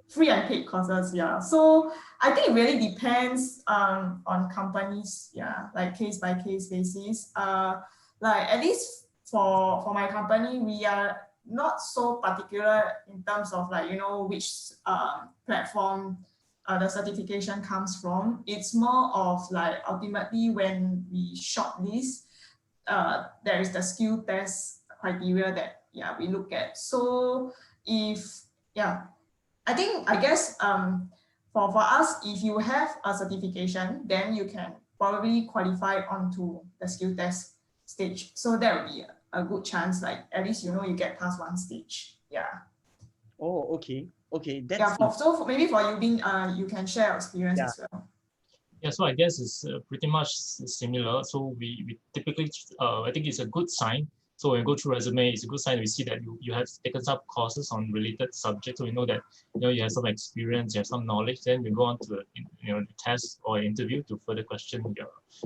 free and paid courses. Yeah. So I think it really depends on companies. Yeah, like case by case basis. Like at least for my company, we are not so particular in terms of like which platform the certification comes from. It's more of like ultimately when we shortlist, there is the skill test criteria that we look at. So if I guess for us, if you have a certification, then you can probably qualify onto the skill test stage. So that would be a good chance, like at least you get past one stage. Yeah. Oh, okay. Okay, that's Yeah. Maybe for you, Bin, you can share your experience Yeah. as well. Yeah, so I guess it's pretty much similar. So we typically, I think it's a good sign. So when you go through resume, it's a good sign we see that you have taken some courses on related subjects. So we know that you have some experience, you have some knowledge. Then we go on to the test or interview to further question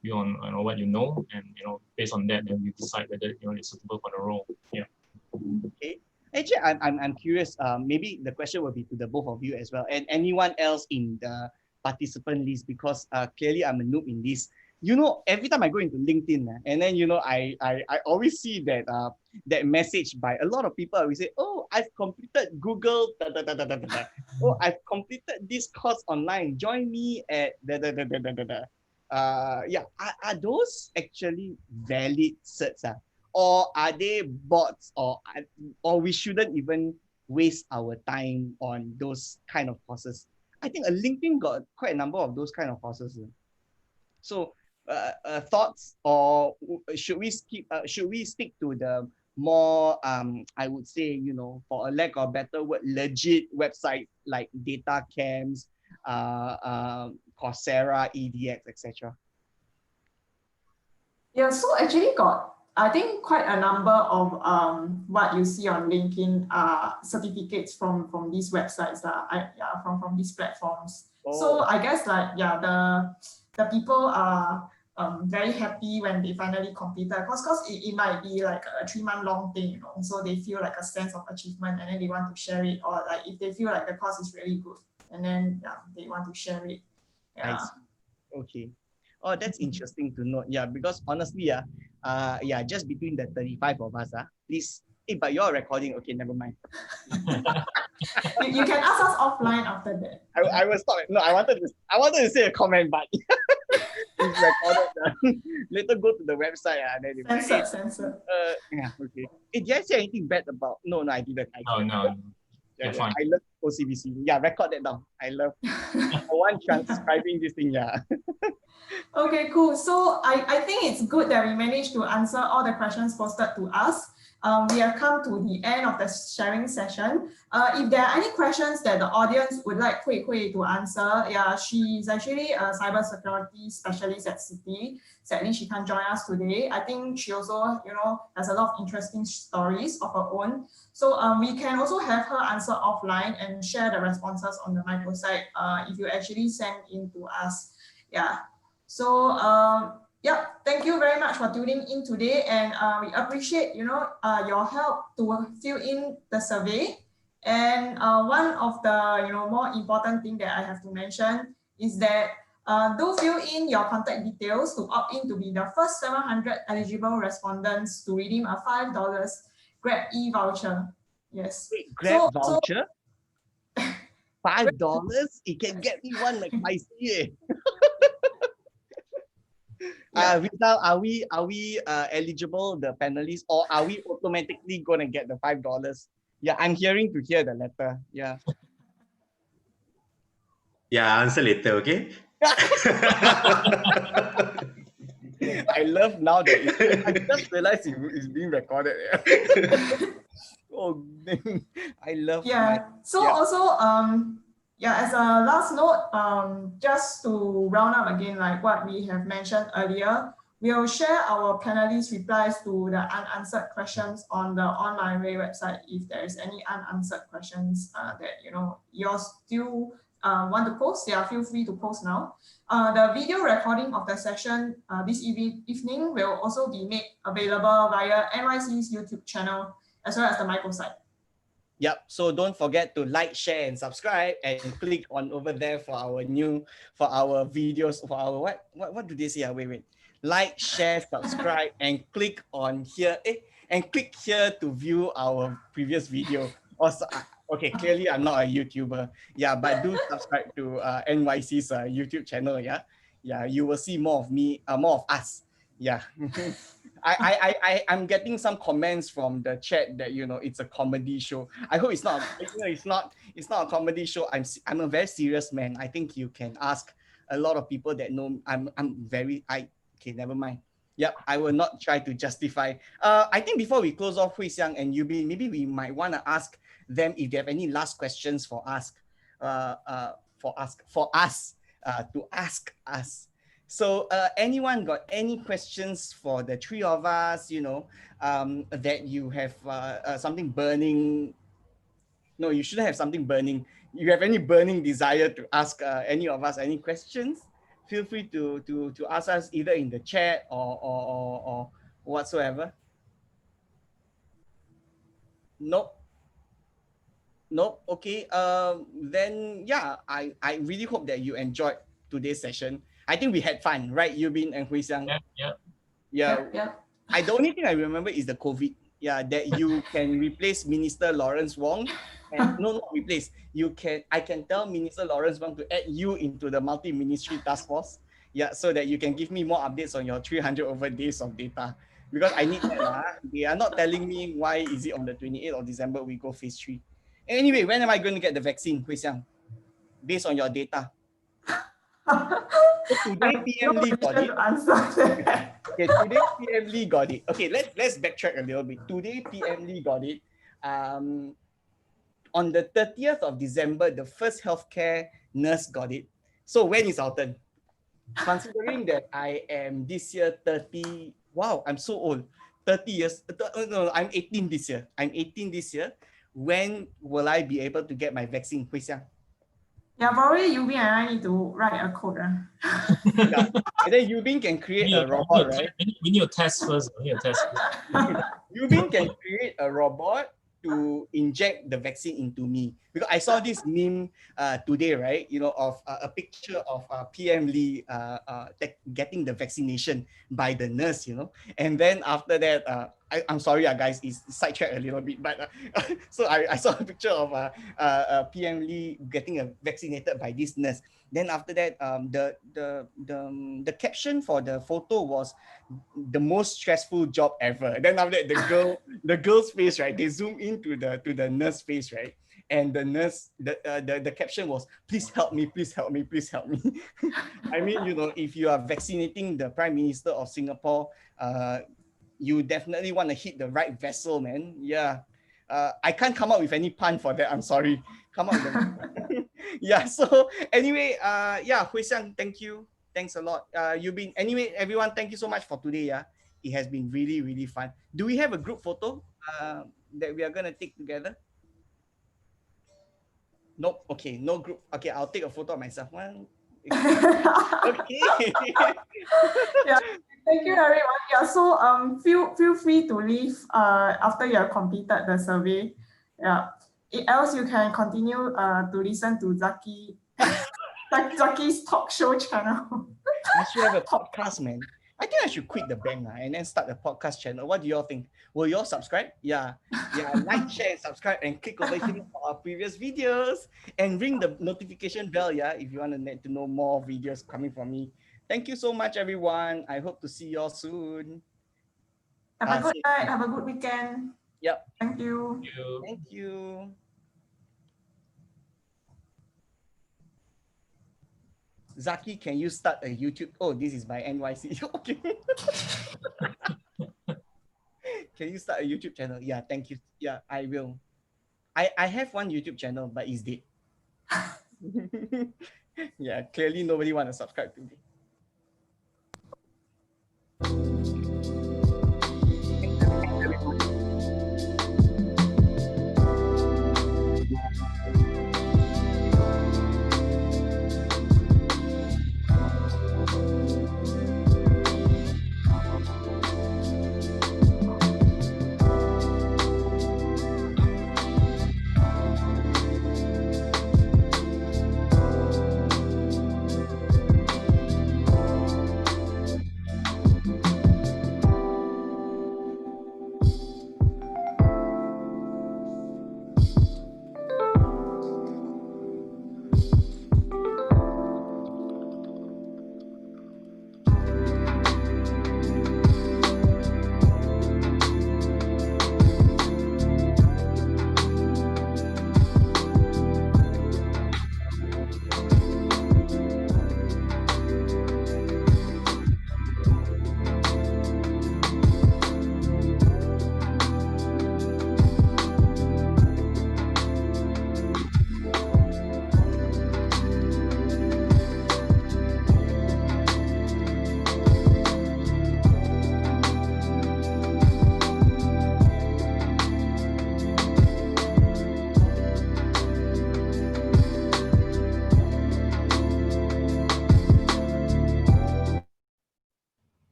you on what you know, and based on that, then you decide whether you're suitable for the role. Yeah. Okay. Actually, I'm curious. Maybe the question will be to the both of you as well, and anyone else in the participant list, because clearly I'm a noob in this. Every time I go into LinkedIn, and then I always see that that message by a lot of people. We say, oh, I've completed Google. Da, da, da, da, da, da. Oh, I've completed this course online. Join me at da, da, da, da, da, da, da. Yeah, are those actually valid certs? Or are they bots, or we shouldn't even waste our time on those kind of courses? I think LinkedIn got quite a number of those kind of courses. So thoughts, or should we skip? Should we stick to the more I would say, for a lack of better word, legit website like data camps, Coursera, EDX, etc. Yeah, so actually got, I think, quite a number of what you see on LinkedIn certificates from these websites from these platforms. So I guess the people are very happy when they finally completed, because it might be like a 3-month long thing, so they feel like a sense of achievement, and then they want to share it, or like if they feel like the course is really good, and then they want to share it. I see. Okay. Oh, that's interesting to note. Yeah, because honestly, just between the 35 of us, please. But you're recording. Okay, never mind. You can ask us offline after that. I was stop. No, I wanted to say a comment, but it's recorded. Later go to the website. Then Censor. Yeah. Okay. Did I say anything bad about? No, I didn't. No. You're fine. I love OCBC. Yeah, record that down. I love one transcribing this thing. Yeah. Okay, cool. So I think it's good that we managed to answer all the questions posted to us. We have come to the end of the sharing session. If there are any questions that the audience would like Hui Hui to answer, she's actually a cybersecurity specialist at Citi. Sadly, she can't join us today. I think she also, has a lot of interesting stories of her own. So we can also have her answer offline and share the responses on the microsite if you actually send in to us. Yeah. So thank you very much for tuning in today, and we appreciate your help to fill in the survey. And one of the more important thing that I have to mention is that do fill in your contact details to opt in to be the first 700 eligible respondents to redeem a $5 Grab e-voucher. Yes. Wait, Grab voucher? $5? It can get me one McSpicy. Vita, are we eligible, the panelists, or are we automatically gonna get the $5? Yeah, I'm hearing to hear the letter. Yeah. Yeah, I'll answer later, okay? I love now that I just realized it's being recorded. Oh, I love. Also, as a last note, just to round up again, like what we have mentioned earlier, We'll share our panelists' replies to the unanswered questions on the online way website. If there is any unanswered questions that you still want to post, feel free to post now. The video recording of the session this evening will also be made available via NYC's YouTube channel as well as the microsite. Yep. So don't forget to like, share, and subscribe, and click on over there for our videos, for our what do they say? Wait. Like, share, subscribe, and click on here. And click here to view our previous video. Also, okay, clearly I'm not a YouTuber. Yeah, but do subscribe to NYC's YouTube channel. Yeah, you will see more of me, more of us. Yeah. I'm getting some comments from the chat that it's a comedy show. I hope it's not. It's not a comedy show. I'm a very serious man. I think you can ask a lot of people that know okay, never mind. Yep, I will not try to justify. I think before we close off, Hui Xiang and Yubi, maybe we might want to ask them if they have any last questions for us, to ask us. So anyone got any questions for the three of us, that you have something burning? No, you shouldn't have something burning. You have any burning desire to ask any of us any questions? Feel free to ask us either in the chat or whatsoever. Nope. Okay. Then yeah, I really hope that you enjoyed today's session. I think we had fun, right, Yubin and Hui Xiang? Yeah. The only thing I remember is the COVID. Yeah, that you can replace Minister Lawrence Wong, and not replace. I can tell Minister Lawrence Wong to add you into the multi-ministry task force. Yeah, so that you can give me more updates on your 300 over days of data, because I need that. They are not telling me why is it on the 28th of December we go phase 3. Anyway, when am I going to get the vaccine, Hui Xiang? Based on your data. So today PM Lee got it. Okay, today PM Lee got it. Okay, let's backtrack a little bit. Today PM Lee got it. On the 30th of December, the first healthcare nurse got it. So when is our turn? Considering that I am this year 30, wow, I'm so old. 30 years, no, I'm 18 this year. When will I be able to get my vaccine, Hui Xiang? Yeah, probably Yubin and I need to write a code. Yeah. And then Yubin can create a robot, right? We need to test first. Yubin can create a robot to inject the vaccine into me, because I saw this meme today, right? Of a picture of PM Lee getting the vaccination by the nurse, and then after that, I'm sorry, guys, it's sidetracked a little bit, but so I saw a picture of PM Lee getting vaccinated by this nurse. Then after that, the caption for the photo was the most stressful job ever. Then after that, the girl's face, right? They zoom into the nurse face, right? And the nurse, the caption was, "Please help me, please help me, please help me." I mean, if you are vaccinating the Prime Minister of Singapore, you definitely want to hit the right vessel, man. Yeah. I can't come up with any pun for that. I'm sorry. Come up with yeah. So anyway, Hui Xiang, thank you. Thanks a lot. Anyway, everyone, thank you so much for today. Yeah, it has been really, really fun. Do we have a group photo that we are gonna take together? Nope. Okay, no group. Okay, I'll take a photo of myself. One. Okay. Yeah. Thank you, everyone. Yeah. So feel free to leave after you have completed the survey. Yeah. Else you can continue to listen to Zaki's talk show channel. I should have a podcast, man. I think I should quit the bank and then start a podcast channel. What do y'all think? Will y'all subscribe? Yeah. Like, share, subscribe, and click over here for our previous videos, and ring the notification bell. Yeah, if you want to know more videos coming from me. Thank you so much, everyone. I hope to see y'all soon. Have a good night. Have a good weekend. Yep. Thank you. Thank you. Zaki, can you start a YouTube? Oh, this is by NYC. Okay. Can you start a YouTube channel? Yeah, thank you. Yeah, I will. I have one YouTube channel, but it's dead. Yeah, clearly nobody want to subscribe to me.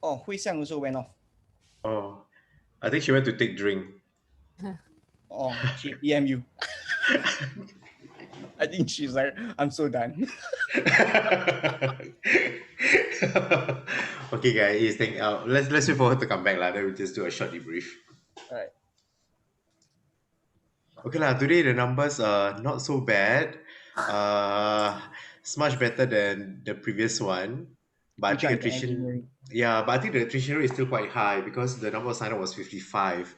Oh, Hui Xiang also went off. Oh, I think she went to take drink. Oh, she PM you. I think she's like, I'm so done. Okay, guys, let's wait for her to come back lah. Then we just do a short debrief. Alright. Okay lah. Today the numbers are not so bad. It's much better than the previous one, but I Which think one? The attrition. engineering. Yeah, but I think the attrition rate is still quite high because the number of sign up was 55.